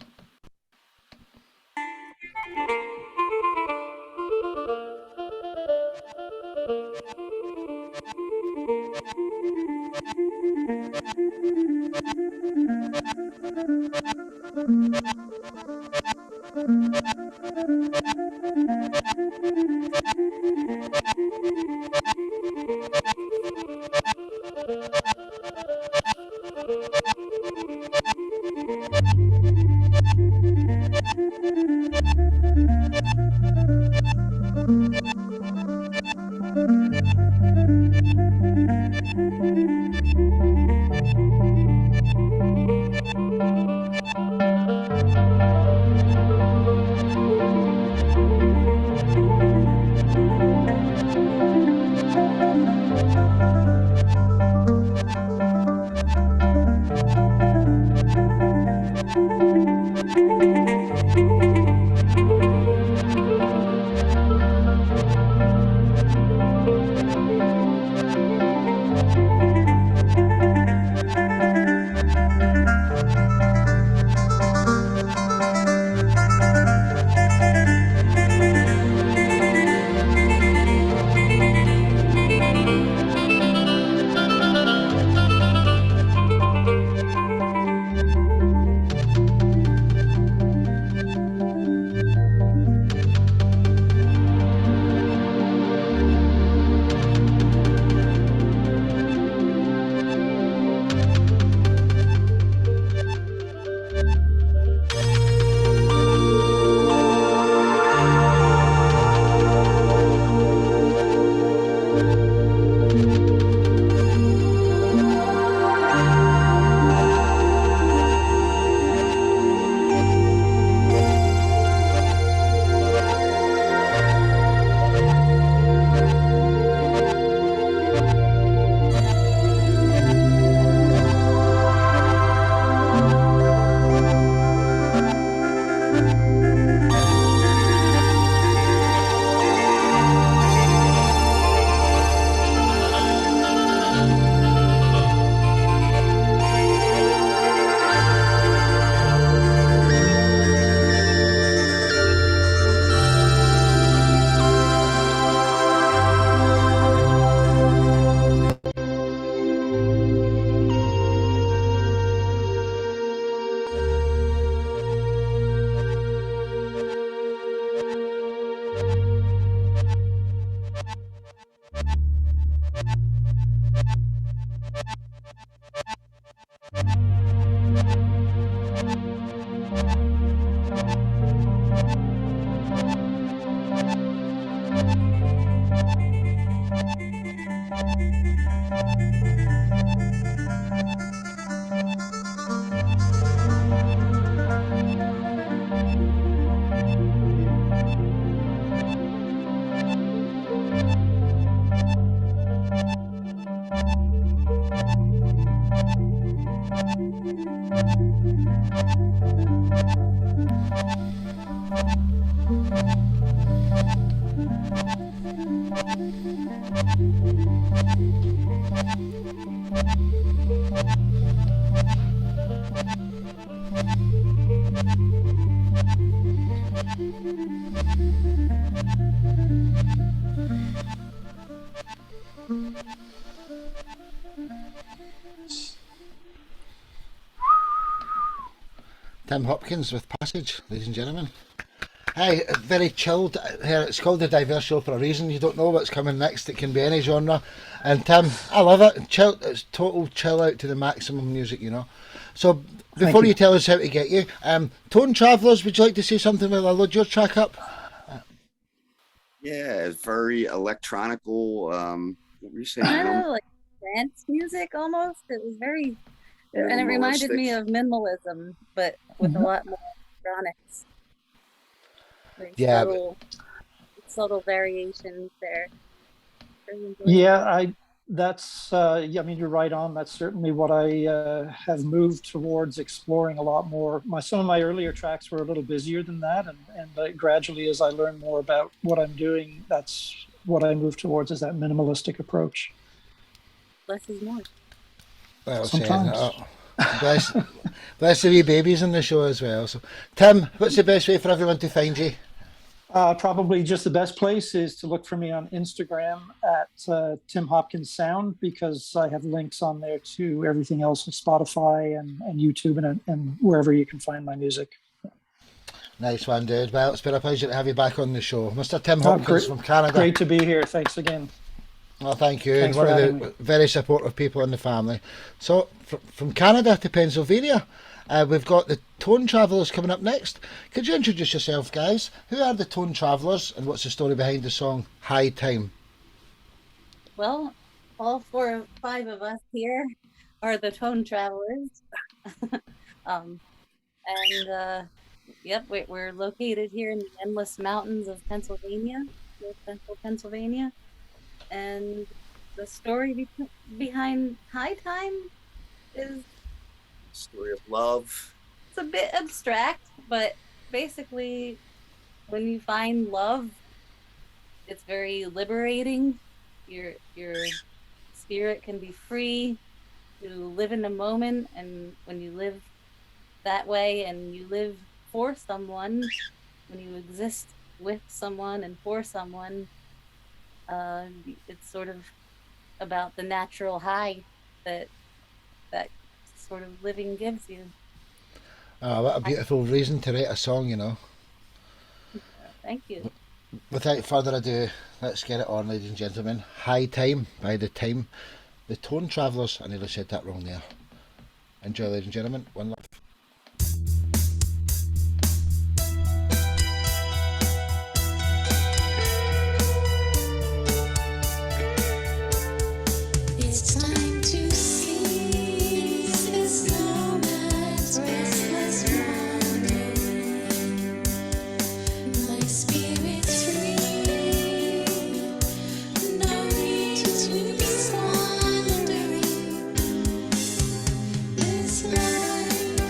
Tim Hopkins with Passage, ladies and gentlemen. Hi, very chilled here. It's called the Diverse Show for a reason. You don't know what's coming next. It can be any genre. And Tim, I love it. Chill, it's total chill out to the maximum music, you know. So before you tell us how to get you, Tone Travellers, would you like to say something while I load your track up?
Yeah, it's very electronical. What were you saying?
Kind of like dance music almost. It was very, and it reminded me of minimalism, but with a lot more electronics. Very
Yeah,
subtle variations there.
Yeah, I mean, you're right on. That's certainly what I have moved towards exploring a lot more. Some of my earlier tracks were a little busier than that, and gradually, as I learn more about what I'm doing, that's what I move towards, is that minimalistic approach.
Less is more.
Well
Sometimes.
said. Oh, bless the wee babies in the show as well. So, Tim, what's the best way for everyone to find you?
Probably just the best place is to look for me on Instagram at Tim Hopkins Sound, because I have links on there to everything else on Spotify and YouTube and wherever you can find my music.
Nice one, dude. Well, it's been a pleasure to have you back on the show. Mr. Tim Hopkins from Canada.
Great to be here. Thanks again.
Well, thank you.
Thanks
and one
for
of
having
the
me.
very supportive people in the family. So, from Canada to Pennsylvania, we've got the Tone Travellers coming up next. Could you introduce yourself, guys? Who are the Tone Travellers, and what's the story behind the song High Time?
Well, all 4 or 5 of us here are the Tone Travelers. Yep, we're located here in the Endless Mountains of Pennsylvania, North Central Pennsylvania. And the story behind High Time is
Story of love.
it's a bit abstract, but basically when you find love, it's very liberating. Your spirit can be free to live in the moment, and when you live that way and you live for someone, when you exist with someone and for someone, it's sort of about the natural high that sort of living gives you.
Oh, what a beautiful reason to write a song, you know.
Thank you.
Without further ado, let's get it on, ladies and gentlemen. High Time by The Time. The Tone Travellers. I nearly said that wrong there. Enjoy, ladies and gentlemen. One love.
It's time to seize this moment's restless wandering. My spirit's free, no need to be squandering. This life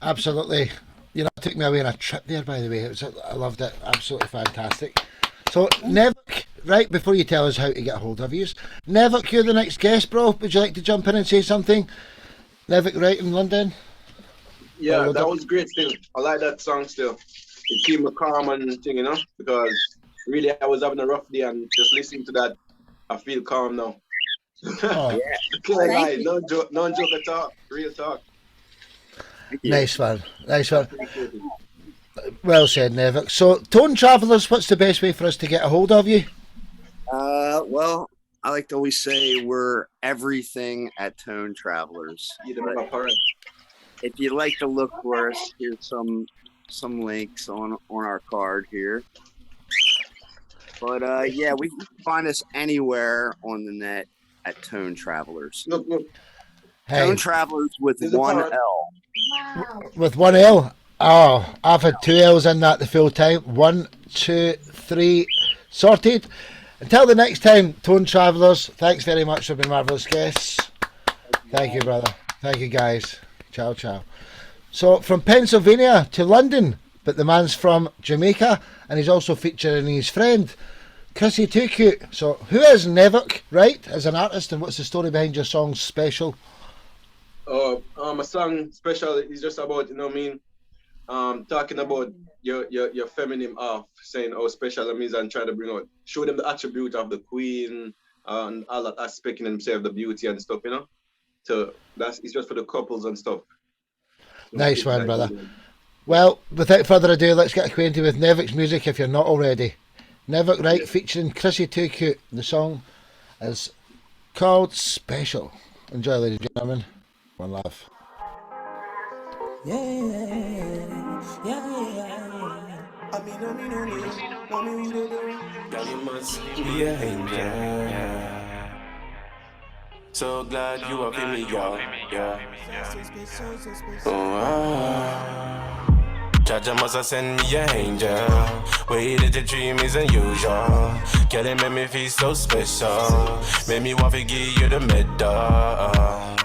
Absolutely. You know, it took me away on a trip there, by the way. I loved it. Absolutely fantastic. So, Nevik, right before you tell us how to get a hold of you, Nevik, you're the next guest, bro. Would you like to jump in and say something? Nevik, right in London?
Yeah, that was great still. I like that song still. It keep me calm and thing, you know, because really I was having a rough day and just listening to that, I feel calm now.
Oh.
Like, no joke at all. Real talk.
Nice one. Nice one. Well said, Nevik. So, Tone Travellers, what's the best way for us to get a hold of you?
Well, I like to always say we're everything at Tone Travelers. If you'd like to look for us, here's some links on our card here. But yeah, we can find us anywhere on the net at Tone Travelers.
Look.
Hey.
Tone Travelers with one L.
With one L? Oh, I've had two L's in that the full time. 1, 2, 3, sorted. Until the next time, Tone Travellers, thanks very much for being marvellous guests. Thank you, brother. Thank you, guys. Ciao, ciao. So, from Pennsylvania to London, but the man's from Jamaica, and he's also featuring his friend, Chrissy Too Cute. So, who is Nevik, right, as an artist, and what's the story behind your song Special?
My song Special is just about, you know what I mean, talking about your feminine half, saying how special it is and trying to show them the attribute of the queen and all that aspect in themselves, the beauty and stuff, you know. So it's just for the couples and stuff.
Nice one, brother. Well, without further ado, let's get acquainted with Nevik's music if you're not already. Nevik, right, featuring Chrissy Too Cute. The song is called Special. Enjoy, ladies and gentlemen. One love.
Girl, you must be an angel. So glad you are with me, girl. Jaja must have sent me an angel. Way that the dream is unusual. Girl, it made me feel so special. Made me want to give you the medal.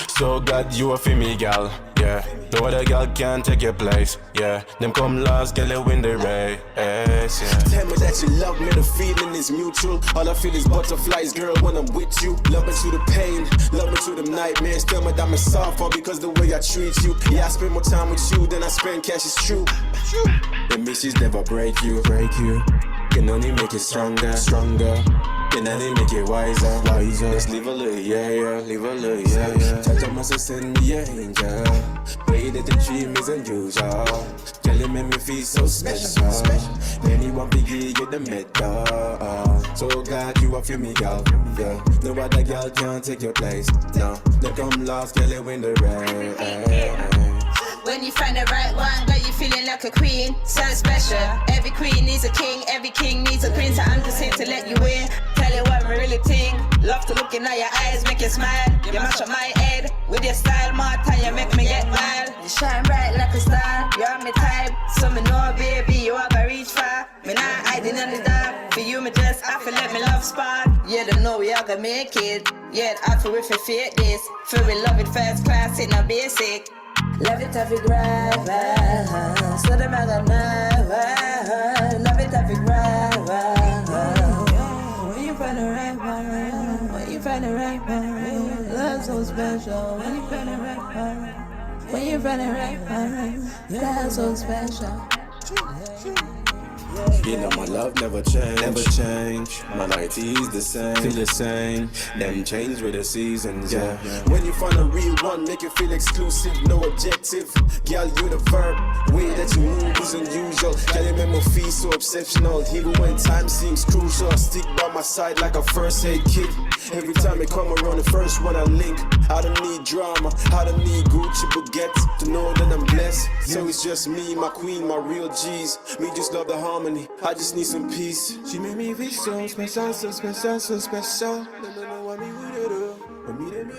So glad you are for me, girl. Yeah, no other girl can take your place. Yeah, them come last, girl, you win the race. Yeah.
Tell me that you love me, the feeling is mutual. All I feel is butterflies, girl, when I'm with you. Love me through the pain, love me through the nightmares. Tell me that I'm soft for because the way I treat you. Yeah, I spend more time with you than I spend cash, it's true. The missions never break you. Can only make it stronger. Can only make it wiser. Just leave a little, leave a little, Jaja must have sent me an angel. Way that the dream is unusual. Girl, it made me feel so special. Anyone be give you the medal. So glad you are for me, girl. Yeah, no other girl can take your place. No, they come last, girl, you win the race.
When you find the right one, girl, you feeling like a queen, so special. Every queen needs a king, every king needs a queen. So I'm just here to let you in, tell you what I really think. Love to look in your eyes, make you smile. You mash up my head with your style, more time you make me get wild. You shine bright like a star, you're my type. So me know, baby, you are gonna reach far. Me not hiding in the dark, for you me just have to let me love spark. You don't know we are gonna make it, yet I feel if we fit this. Feel we love it first class, it not basic. Love it if you grab, so the man got never. Love it if you grab. When you find the right one, when you find the right one, love's so special. When you find the right one, when you find the right one, love's so special.
You know my love never change. My life is the same. Them change with the seasons, yeah.
When you find a real one, make you feel exclusive, no objective. Girl, you the verb, way that you move is unusual. Girl, you make me feel so exceptional. Even when time seems crucial, I stick by my side like a first aid kit. Every time I come around, the first one I link. I don't need drama, I don't need Gucci baguettes to know that I'm blessed. So it's just me, my queen, my real G's. Me just love the harmony, I just need some peace. She made me feel so special, so special, so special. No, what me would do? What me do?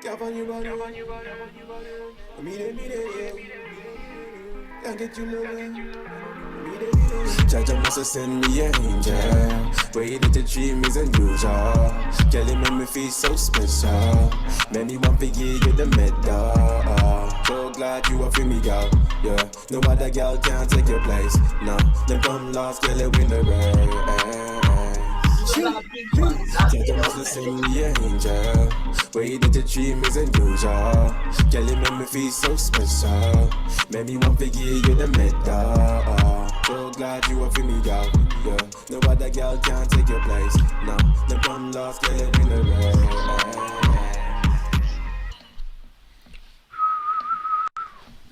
Can't find your body. What me do? Can't get you moving.
Jaja must have sent me an angel. Way that the dream is unusual. Girl, it made me feel so special. Made me want to give you the medal.
So glad you are for me, girl. Yeah, no other girl can take your place. No, them come last, girl, you win the race. Tell them to send me an angel. Way that the dream isn't usual. Girl, you make me feel so special. Make me want to give you the medal. So glad you are for me, girl. Yeah, no other girl can take your place. No, them come last, girl, you win the race.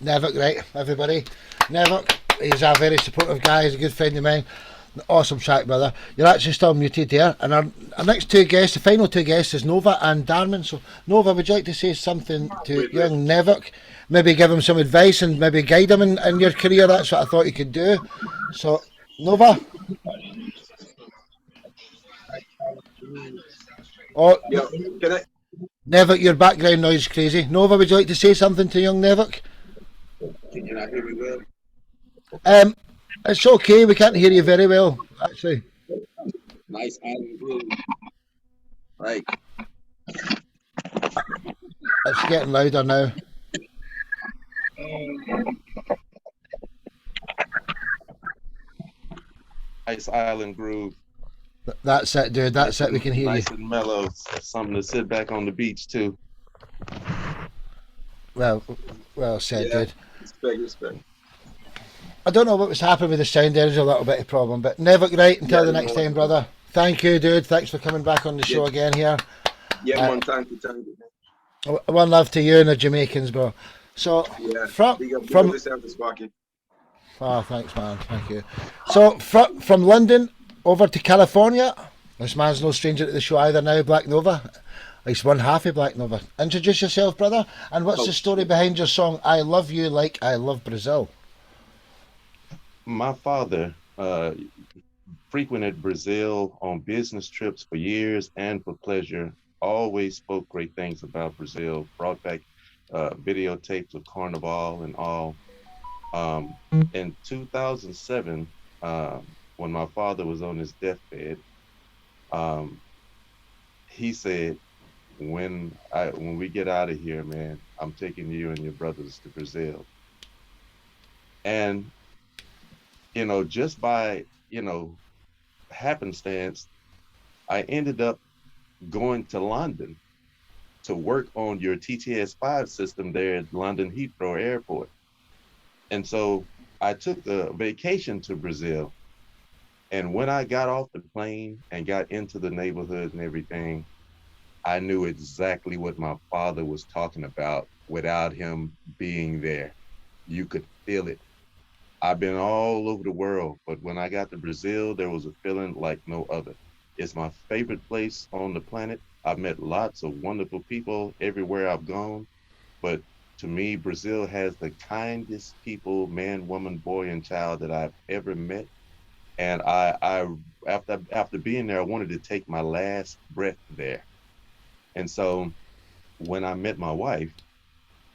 Nevik, right, everybody. Nevik, he's a very supportive guy. He's a good friend of mine. Awesome track, brother. You're actually still muted there. And our next two guests, the final two guests, is Nova and Darman. So, Nova, would you like to say something to young Nevik? Maybe give him some advice and maybe guide him in your career. That's what I thought you could do. So, Nova. Oh,
yeah. Can I?
Nevik, your background noise is crazy. Nova, would you like to say something to young Nevik?
Can you not hear me well?
It's okay. We can't hear you very well, actually.
Nice island groove. Like.
It's getting louder now.
Nice island groove.
That's it, dude. That's it. We can hear
nice
you.
And mellow. Something to sit back on the beach too.
Well said, dude.
Respect.
I don't know what was happening with the sound. There's a little bit of problem, but Nevik, right, until the next time, brother. Thank you, dude. Thanks for coming back on the show again here.
Yeah, one time.
One love to you and the Jamaicans, bro. So from oh, thanks, man. Thank you. So from London over to California. This man's no stranger to the show either now, Black Nova. He's one half of Black Nova. Introduce yourself, brother. And what's the story behind your song "I Love You Like I Love Brazil"?
My father frequented Brazil on business trips for years and for pleasure. Always spoke great things about Brazil. Brought back videotapes of Carnival and all. In 2007, when my father was on his deathbed, he said, when we get out of here, man, I'm taking you and your brothers to Brazil. And just by, happenstance, I ended up going to London to work on your TTS-5 system there at London Heathrow Airport. And so I took a vacation to Brazil. And when I got off the plane and got into the neighborhood and everything, I knew exactly what my father was talking about without him being there. You could feel it. I've been all over the world, but when I got to Brazil, there was a feeling like no other. It's my favorite place on the planet. I've met lots of wonderful people everywhere I've gone, but to me, Brazil has the kindest people, man, woman, boy, and child that I've ever met. And I after being there, I wanted to take my last breath there. And so when I met my wife,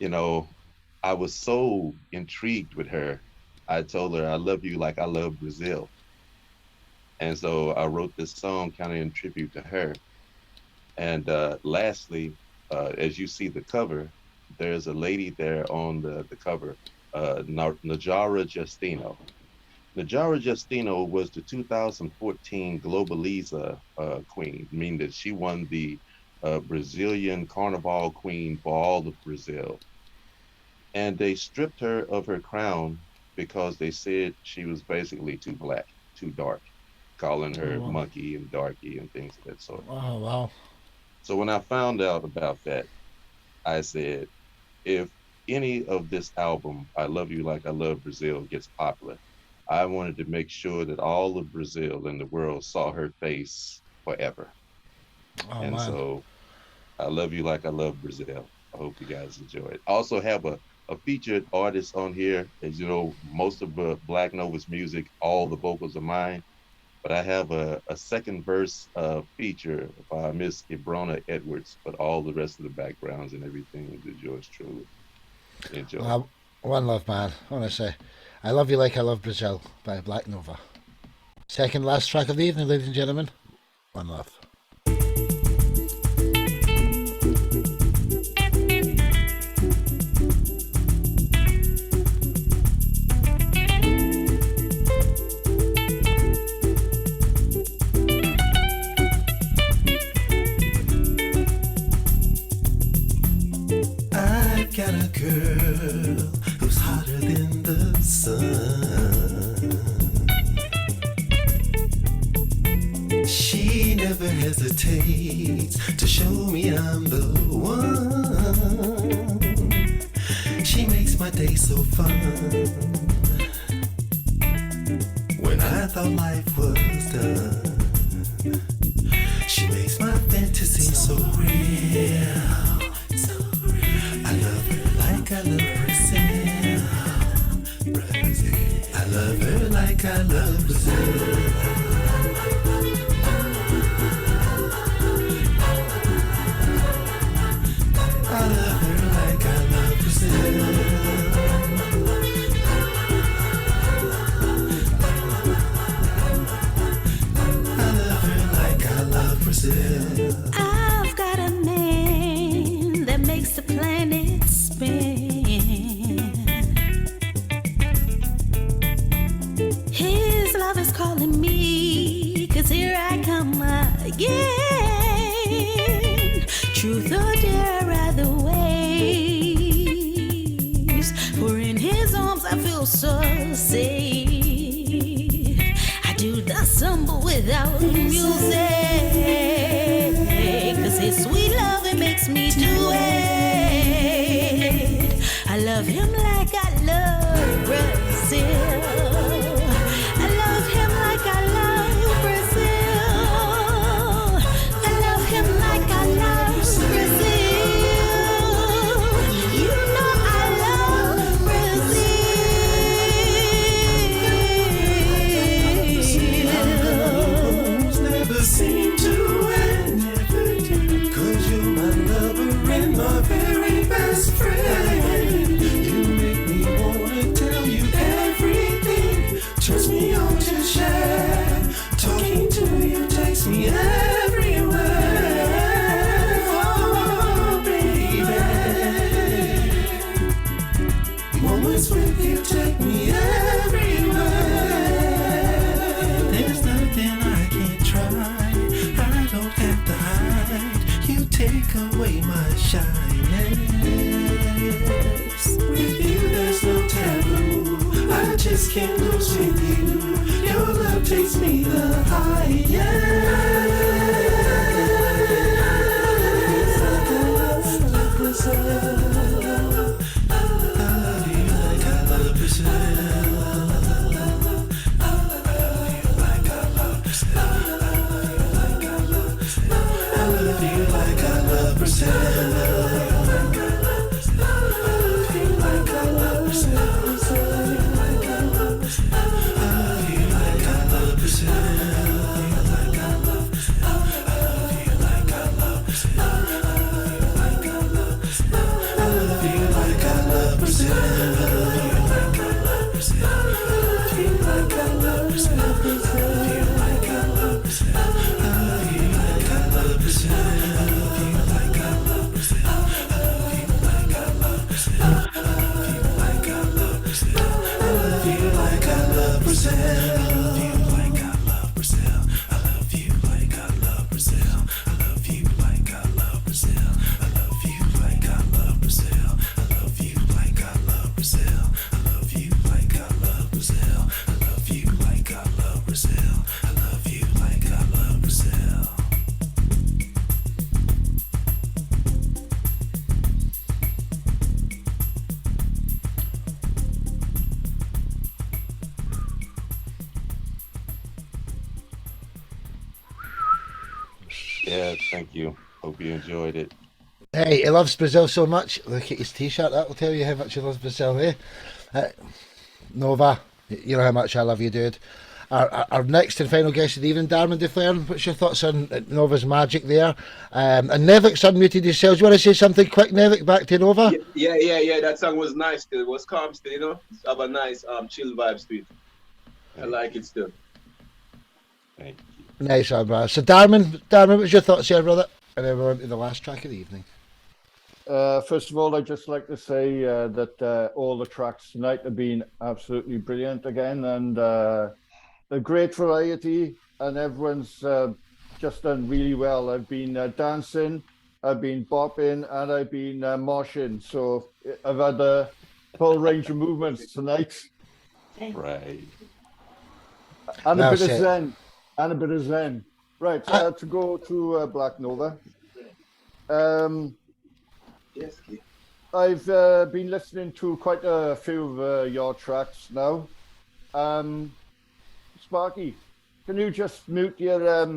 I was so intrigued with her. I told her, I love you like I love Brazil. And so I wrote this song kind of in tribute to her. And lastly, as you see the cover, there's a lady there on the cover, Najara Justino. Najara Justino was the 2014 Globaliza queen, meaning that she won the Brazilian Carnival queen for all of Brazil. And they stripped her of her crown because they said she was basically too black, too dark, calling her monkey and darky and things of that sort.
Oh, wow.
So when I found out about that, I said, if any of this album, I Love You Like I Love Brazil, gets popular, I wanted to make sure that all of Brazil and the world saw her face forever.
Oh,
and
man.
So I Love You Like I Love Brazil. I hope you guys enjoy it. I also have a featured artist on here. As you know, most of Black Nova's music, all the vocals are mine. But I have a second verse feature by Miss Ibrona Edwards, but all the rest of the backgrounds and everything is yours truly. Enjoy.
One love, man. Honestly, I Love You Like I Love Brazil by Black Nova. Second last track of the evening, ladies and gentlemen. One love.
girl who's hotter than the sun. She never hesitates to show me I'm the one. She makes my day so fun. When I thought life was done, she makes my fantasy so real. I love her like I love Brazil. I love her like I love Brazil. I love her like I love Brazil. I love her like I love Brazil.
I've got a man that makes the planet spin. His love is calling me, 'cause here I come again. Truth or dare, either ways. For in his arms I feel so safe. I do the samba without music, 'cause his sweet love, it makes me do it. I love him like I love Brazil. I love him like I love Brazil. I love him like I love Brazil. You know I love Brazil.
Never seem to end, never do. 'Cause you're my lover and my very best friend. You make me wanna tell you everything. Turns me on to share. Talking to you takes me everywhere. Oh, baby. Moments with you take me everywhere. There's nothing I can't try. I don't have to hide. You take away my shyness. With you there's no taboo. I just can't lose with you. Your love takes me the
Yeah, thank you. Hope you enjoyed it.
Hey, he loves Brazil so much. Look at his t-shirt. That will tell you how much he loves Brazil, eh? Nova, you know how much I love you, dude. Our next and final guest of the evening, Darman DeFlern. What's your thoughts on Nova's magic there? And Nevic's unmuted yourselves. You want to say something quick, Nevic? Back to Nova.
Yeah. That song was nice. Still, it was calm. Still, you know, have a nice chill vibes to it. I like it still.
Thank you.
Nice one, brother. So Darman, what's your thoughts here, brother? And then we're on to the last track of the evening.
First of all, I'd just like to say that all the tracks tonight have been absolutely brilliant again, and a great variety, and everyone's just done really well. I've been dancing, I've been bopping, and I've been moshing. So I've had a full range of movements tonight.
Right.
And a
Well
bit of
said.
zen. And a bit of zen. Right, to go to Black Nova. I've been listening to quite a few of your tracks now. Sparky, can you just mute your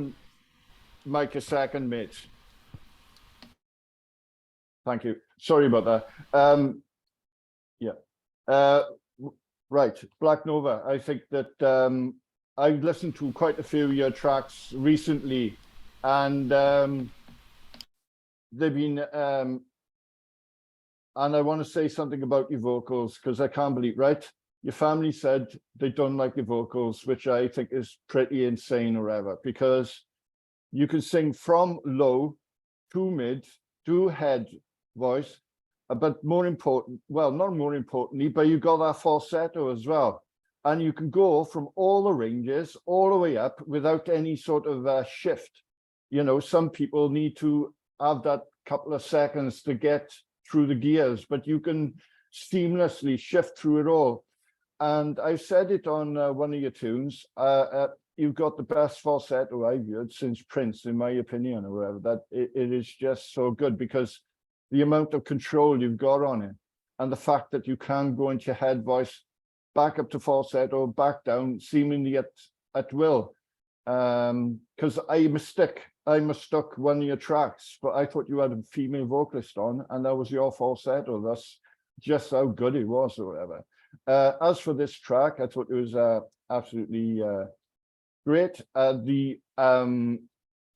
mic a second, mate? Thank you. Sorry about that. Yeah. Right, Black Nova. I think that I've listened to quite a few of your tracks recently, and they've been. And I want to say something about your vocals, because I can't believe, right? Your family said they don't like your vocals, which I think is pretty insane or whatever, because you can sing from low to mid to head voice, but more important, well, not more importantly, but you got that falsetto as well. And you can go from all the ranges all the way up without any sort of shift. You know, some people need to have that couple of seconds to get through the gears, but you can seamlessly shift through it all. And I've said it on one of your tunes, you've got the best falsetto I've heard since Prince, in my opinion, or whatever. That it is just so good, because the amount of control you've got on it, and the fact that you can go into head voice, back up to falsetto, back down, seemingly at will. Because I mistook one of your tracks, but I thought you had a female vocalist on, and that was your falsetto. That's just how good it was, or whatever. As for this track, I thought it was absolutely great. The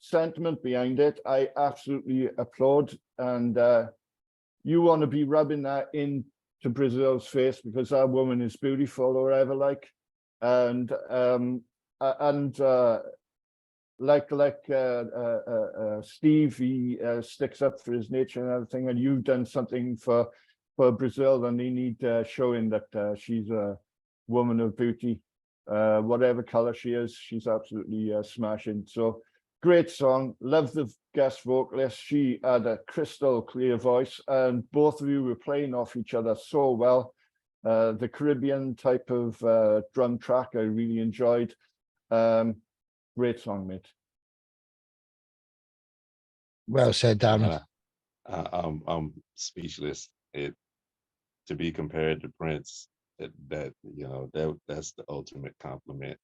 sentiment behind it, I absolutely applaud. And you want to be rubbing that into Brazil's face, because that woman is beautiful, or whatever, like. And Steve, he sticks up for his nature and everything, and you've done something for Brazil, and they need showing that she's a woman of beauty, whatever color she is. She's absolutely smashing. So great song. Love the guest vocalist. She had a crystal clear voice, and both of you were playing off each other so well. The Caribbean type of drum track I really enjoyed. Great song, mate.
Well said, Darren.
I'm speechless. To be compared to Prince, that's the ultimate compliment.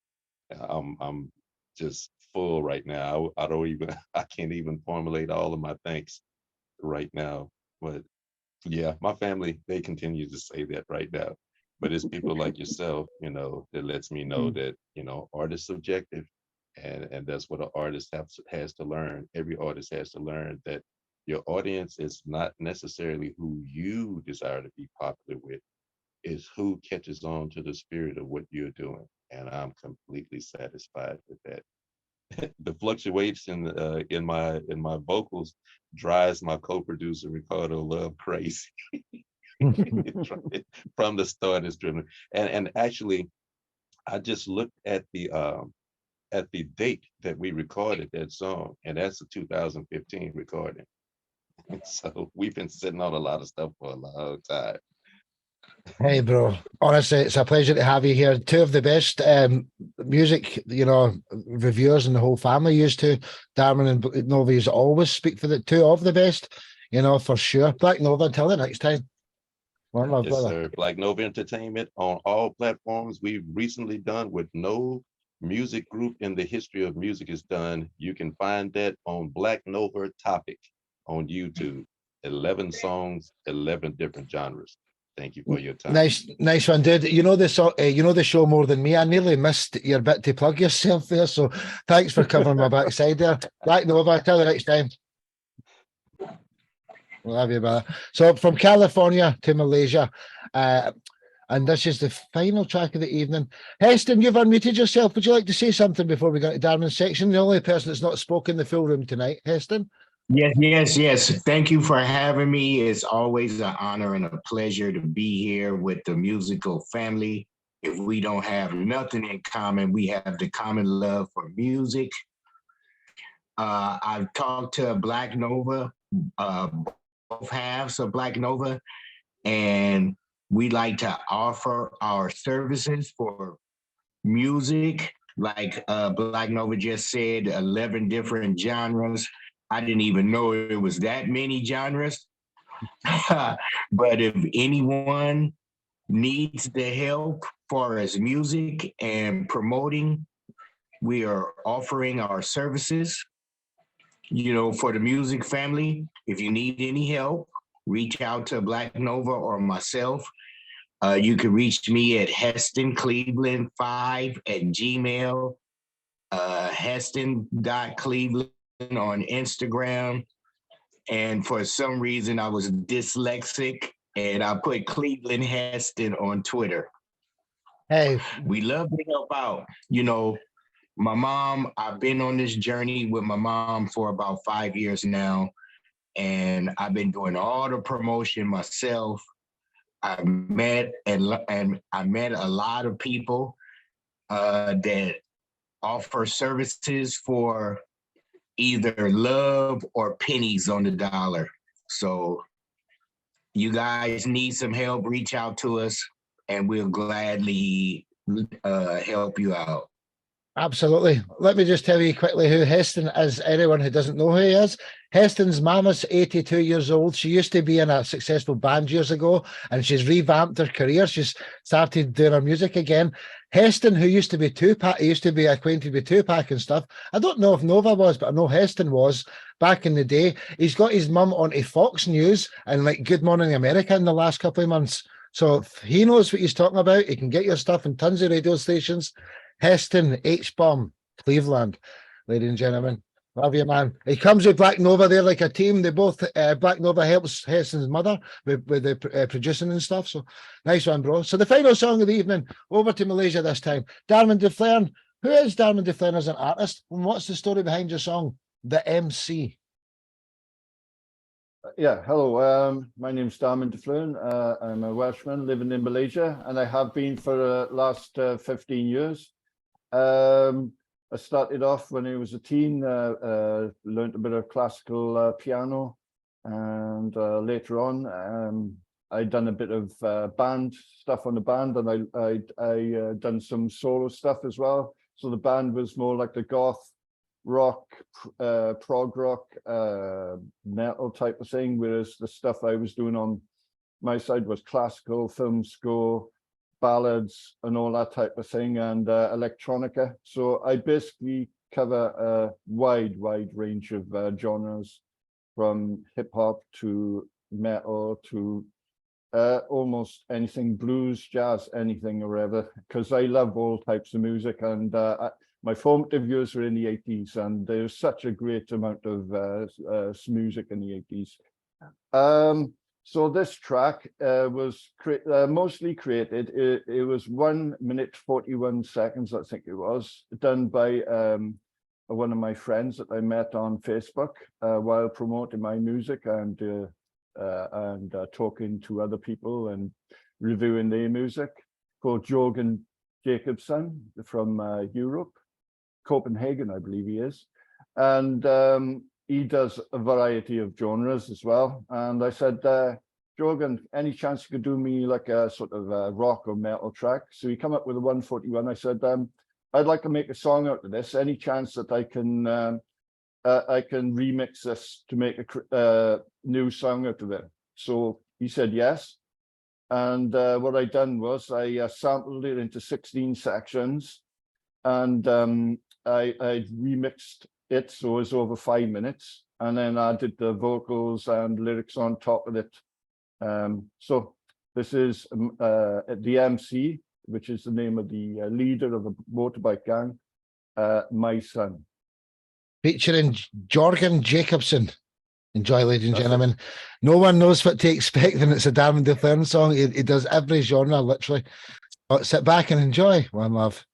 I'm just full right now. I can't even formulate all of my thanks right now. But yeah, my family, they continue to say that right now. But it's people like yourself, that lets me know that, art is subjective. And that's what an artist has to learn. Every artist has to learn that your audience is not necessarily who you desire to be popular with, is who catches on to the spirit of what you're doing. And I'm completely satisfied with that. The fluctuation in my vocals drives my co-producer Ricardo Love crazy. From the start, it's driven. And actually, I just looked at the date that we recorded that song, and that's a 2015 recording. So we've been sitting on a lot of stuff for a long time.
Hey, bro. Honestly, it's a pleasure to have you here. Two of the best music, reviewers in the whole family used to. Darren and Nova used to always speak for the two of the best, for sure. Black Nova, until the next time. One love,
Yes,
brother.
sir. Black Nova Entertainment on all platforms. We've recently done what no music group in the history of music has done. You can find that on Black Nova Topic on YouTube. 11 songs, 11 different genres. Thank you for your time.
Nice one, dude. You know the show more than me. I nearly missed your bit to plug yourself there, so thanks for covering my backside there. Black Nova, till the next time. Love you, brother. So from California to Malaysia, and this is the final track of the evening. Heston, you've unmuted yourself. Would you like to say something before we go to Darren's section? The only person that's not spoken in the full room tonight, Heston.
Yes. Thank you for having me. It's always an honor and a pleasure to be here with the musical family. If we don't have nothing in common, we have the common love for music. I've talked to Black Nova, both halves of Black Nova, and we like to offer our services for music. Like Black Nova just said, 11 different genres. I didn't even know it was that many genres. But if anyone needs the help for as music and promoting, we are offering our services. You know, for the music family, if you need any help, reach out to Black Nova or myself. You can reach me at HestonCleveland5@gmail, Heston.Cleveland on Instagram. And for some reason, I was dyslexic and I put Cleveland Heston on Twitter.
Hey,
we love to help out. You know, my mom, I've been on this journey with my mom for about 5 years now, and I've been doing all the promotion myself. I met a lot of people that offer services for either love or pennies on the dollar. So you guys need some help, reach out to us and we'll gladly help you out.
Absolutely. Let me just tell you quickly who Heston is. Anyone who doesn't know who he is, Heston's mama's 82 years old. She used to be in a successful band years ago, and she's revamped her career. She's started doing her music again. Heston, who used to be Tupac, he used to be acquainted with Tupac and stuff. I don't know if Nova was, but I know Heston was back in the day. He's got his mum onto Fox News and like Good Morning America in the last couple of months. So if he knows what he's talking about, he can get your stuff in tons of radio stations. Heston H-Bomb, Cleveland, ladies and gentlemen. Love you, man. He comes with Black Nova. They're like a team. They both, Black Nova helps Heston's mother with the producing and stuff. So nice one, bro. So the final song of the evening, over to Malaysia this time. Darwin DeFlern. Who is Darwin DeFlern as an artist? And what's the story behind your song, The MC?
Yeah, hello. My name's Darwin DeFlern. I'm a Welshman living in Malaysia, and I have been for the last 15 years. I started off when I was a teen, learned a bit of classical piano, and later on I'd done a bit of band stuff on the band, and I done some solo stuff as well. So the band was more like the goth rock, prog rock, metal type of thing, whereas the stuff I was doing on my side was classical, film score, ballads and all that type of thing, and electronica. So I basically cover a wide range of genres, from hip hop to metal to almost anything, blues, jazz, anything or whatever, because I love all types of music. And my formative years were in the 80s, and there's such a great amount of music in the 80s. So this track was mostly created, it was 1 minute 41 seconds, I think it was, done by one of my friends that I met on Facebook while promoting my music and talking to other people and reviewing their music, called Jorgen Jacobson from Europe, Copenhagen, I believe he is. And he does a variety of genres as well. And I said, Jorgen, any chance you could do me like a sort of a rock or metal track? So he come up with a 141. I said, I'd like to make a song out of this. Any chance that I can remix this to make a new song out of it? So he said yes. And what I done was I sampled it into 16 sections, and I remixed it so it's over 5 minutes, and then I did the vocals and lyrics on top of it. So this is the MC, which is the name of the leader of a motorbike gang, My Son.
Featuring Jorgen Jacobson. Enjoy, ladies and gentlemen. No one knows what to expect when it's a Darwin DeFlern song. He does every genre, literally. But sit back and enjoy. One love.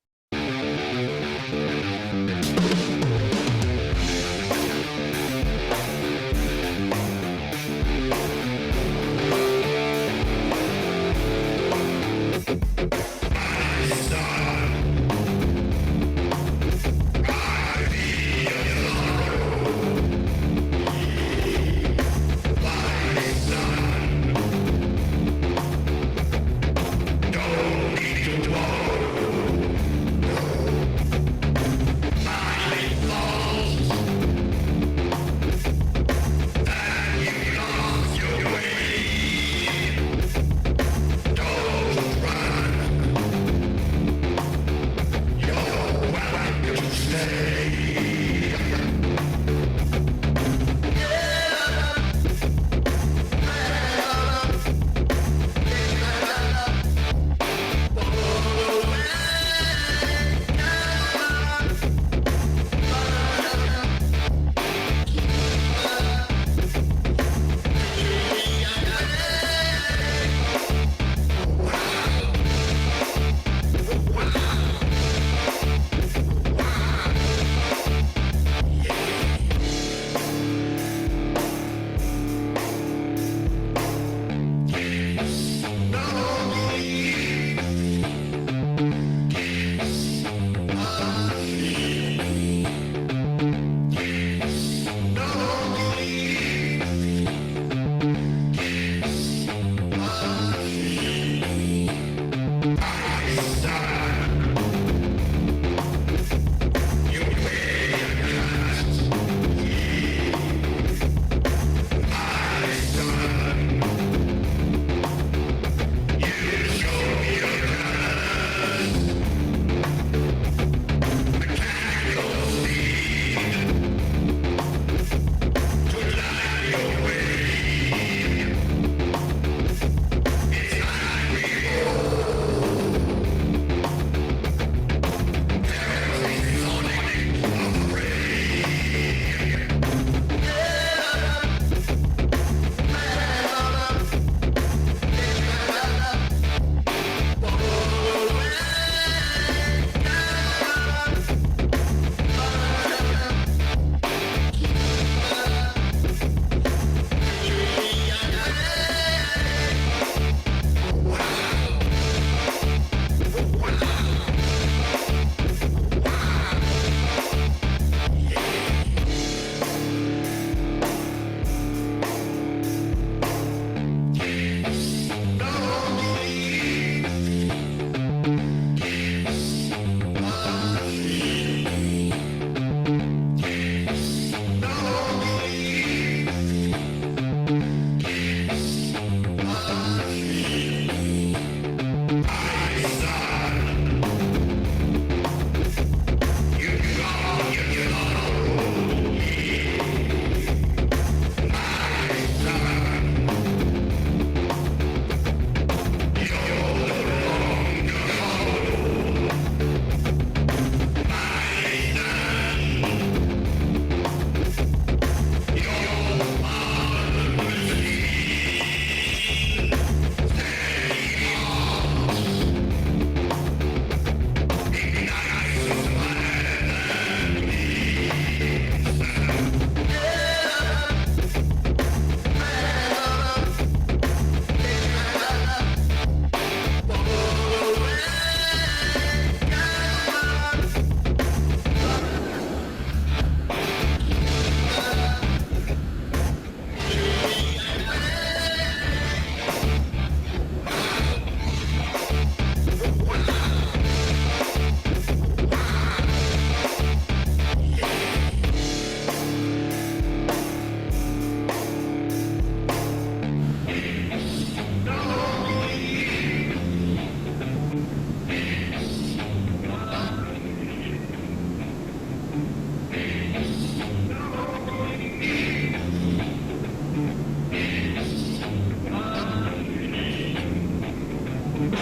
Wow.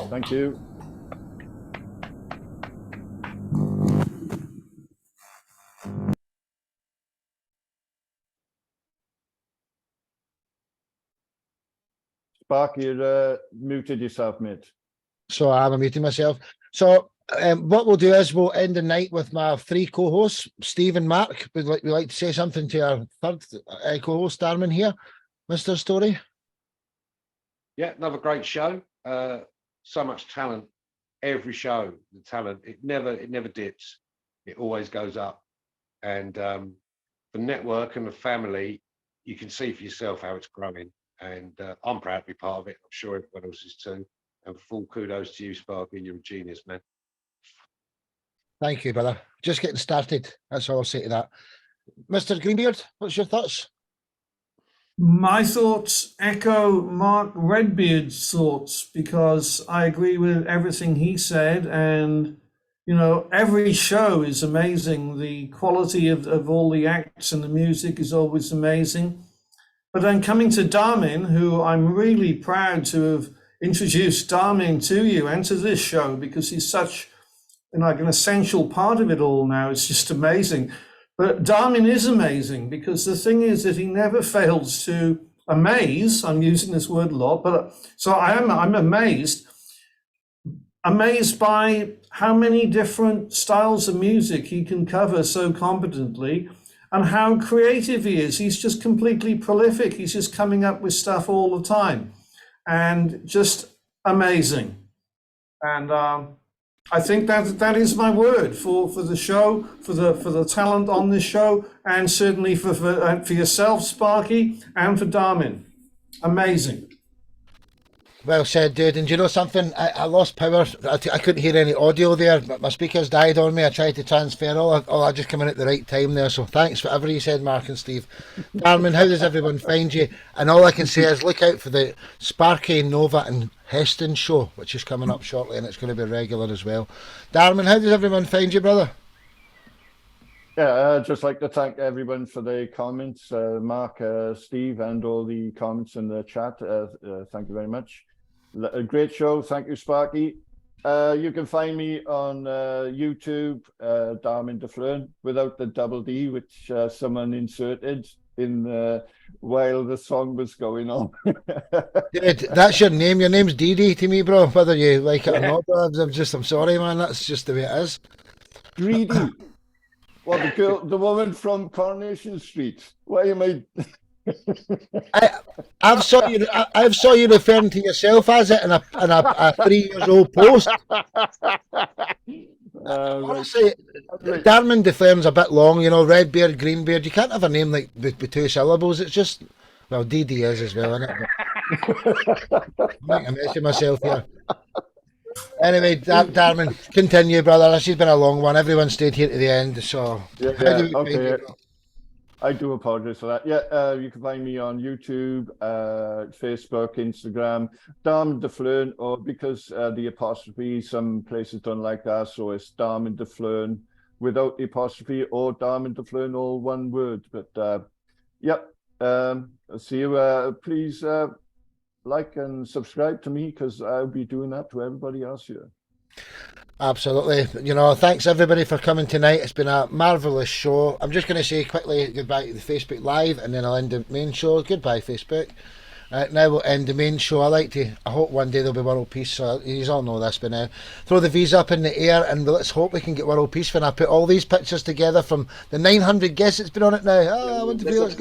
Thank you. Spark, you're muted yourself, mate.
So I'm muting myself. So what we'll do is we'll end the night with my three co-hosts, Steve and Mark. We'd like to say something to our third co-host, Darman here. Mr. Story.
Yeah, another great show. So much talent. Every show, the talent, it never dips. It always goes up. And the network and the family, you can see for yourself how it's growing. And I'm proud to be part of it. I'm sure everyone else is too. And full kudos to you, Sparky. You're a genius, man.
Thank you, brother. Just getting started. That's all I'll say to that. Mr. Greenbeard, what's your thoughts?
My thoughts echo Mark Redbeard's thoughts, because I agree with everything he said. And, you know, every show is amazing. The quality of all the acts and the music is always amazing. But then coming to Darmin, who I'm really proud to have introduced Darmin to you and to this show, because he's such like an essential part of it all now. It's just amazing. But Darmin is amazing, because the thing is that he never fails to amaze. I'm using this word a lot, but so I'm amazed by how many different styles of music he can cover so competently, and how creative he is. He's just completely prolific. He's just coming up with stuff all the time, and just amazing. And I think that is my word for the show, for the talent on this show, and certainly for yourself, Sparky, and for Darmin. Amazing.
Well said, dude. And do you know something? I lost power. I couldn't hear any audio there, but my speakers died on me. I tried to transfer all I just came in at the right time there. So thanks for whatever you said, Mark and Steve. Darmin, how does everyone find you? And all I can say is look out for the Sparky, Nova and Heston show, which is coming up shortly, and it's going to be regular as well. Darmin, how does everyone find you, brother?
Yeah, I'd just like to thank everyone for the comments, Mark, Steve, and all the comments in the chat. Thank you very much. A great show. Thank you, Sparky. You can find me on YouTube, Darmin DeFleur, without the double D, which someone inserted in while the song was going on.
Dude, that's your name. Your name's Dee to me, bro. Whether you like it or not, bro. I'm sorry, man. That's just the way it is.
Greedy. Well, the woman from Coronation Street. Why am I?
I've saw you referring to yourself as it in a 3 years old post. Honestly, Darmin DeFleur's a bit long, you know. Redbeard, Greenbeard. You can't have a name like with two syllables. It's just, well, DD is as well, isn't it? I'm making a mess of myself here. Anyway, Darmin, continue, brother. This has been a long one. Everyone stayed here to the end, so
yeah, okay. I do apologize for that. Yeah, you can find me on YouTube, Facebook, Instagram, Darmin DeFleur, or because the apostrophe, some places don't like that, so it's Darmin DeFleur without the apostrophe, or Darmin DeFleur, all one word. But yep, I'll see you. Please like and subscribe to me, because I'll be doing that to everybody else here.
Absolutely. You know, thanks everybody for coming tonight. It's been a marvellous show. I'm just going to say quickly goodbye to the Facebook Live, and then I'll end the main show. Goodbye, Facebook. Now we'll end the main show. I hope one day there'll be world peace. So you all know this by now. Throw the V's up in the air, and let's hope we can get world peace when I put all these pictures together from the 900 guests that's been on it now. I want to feel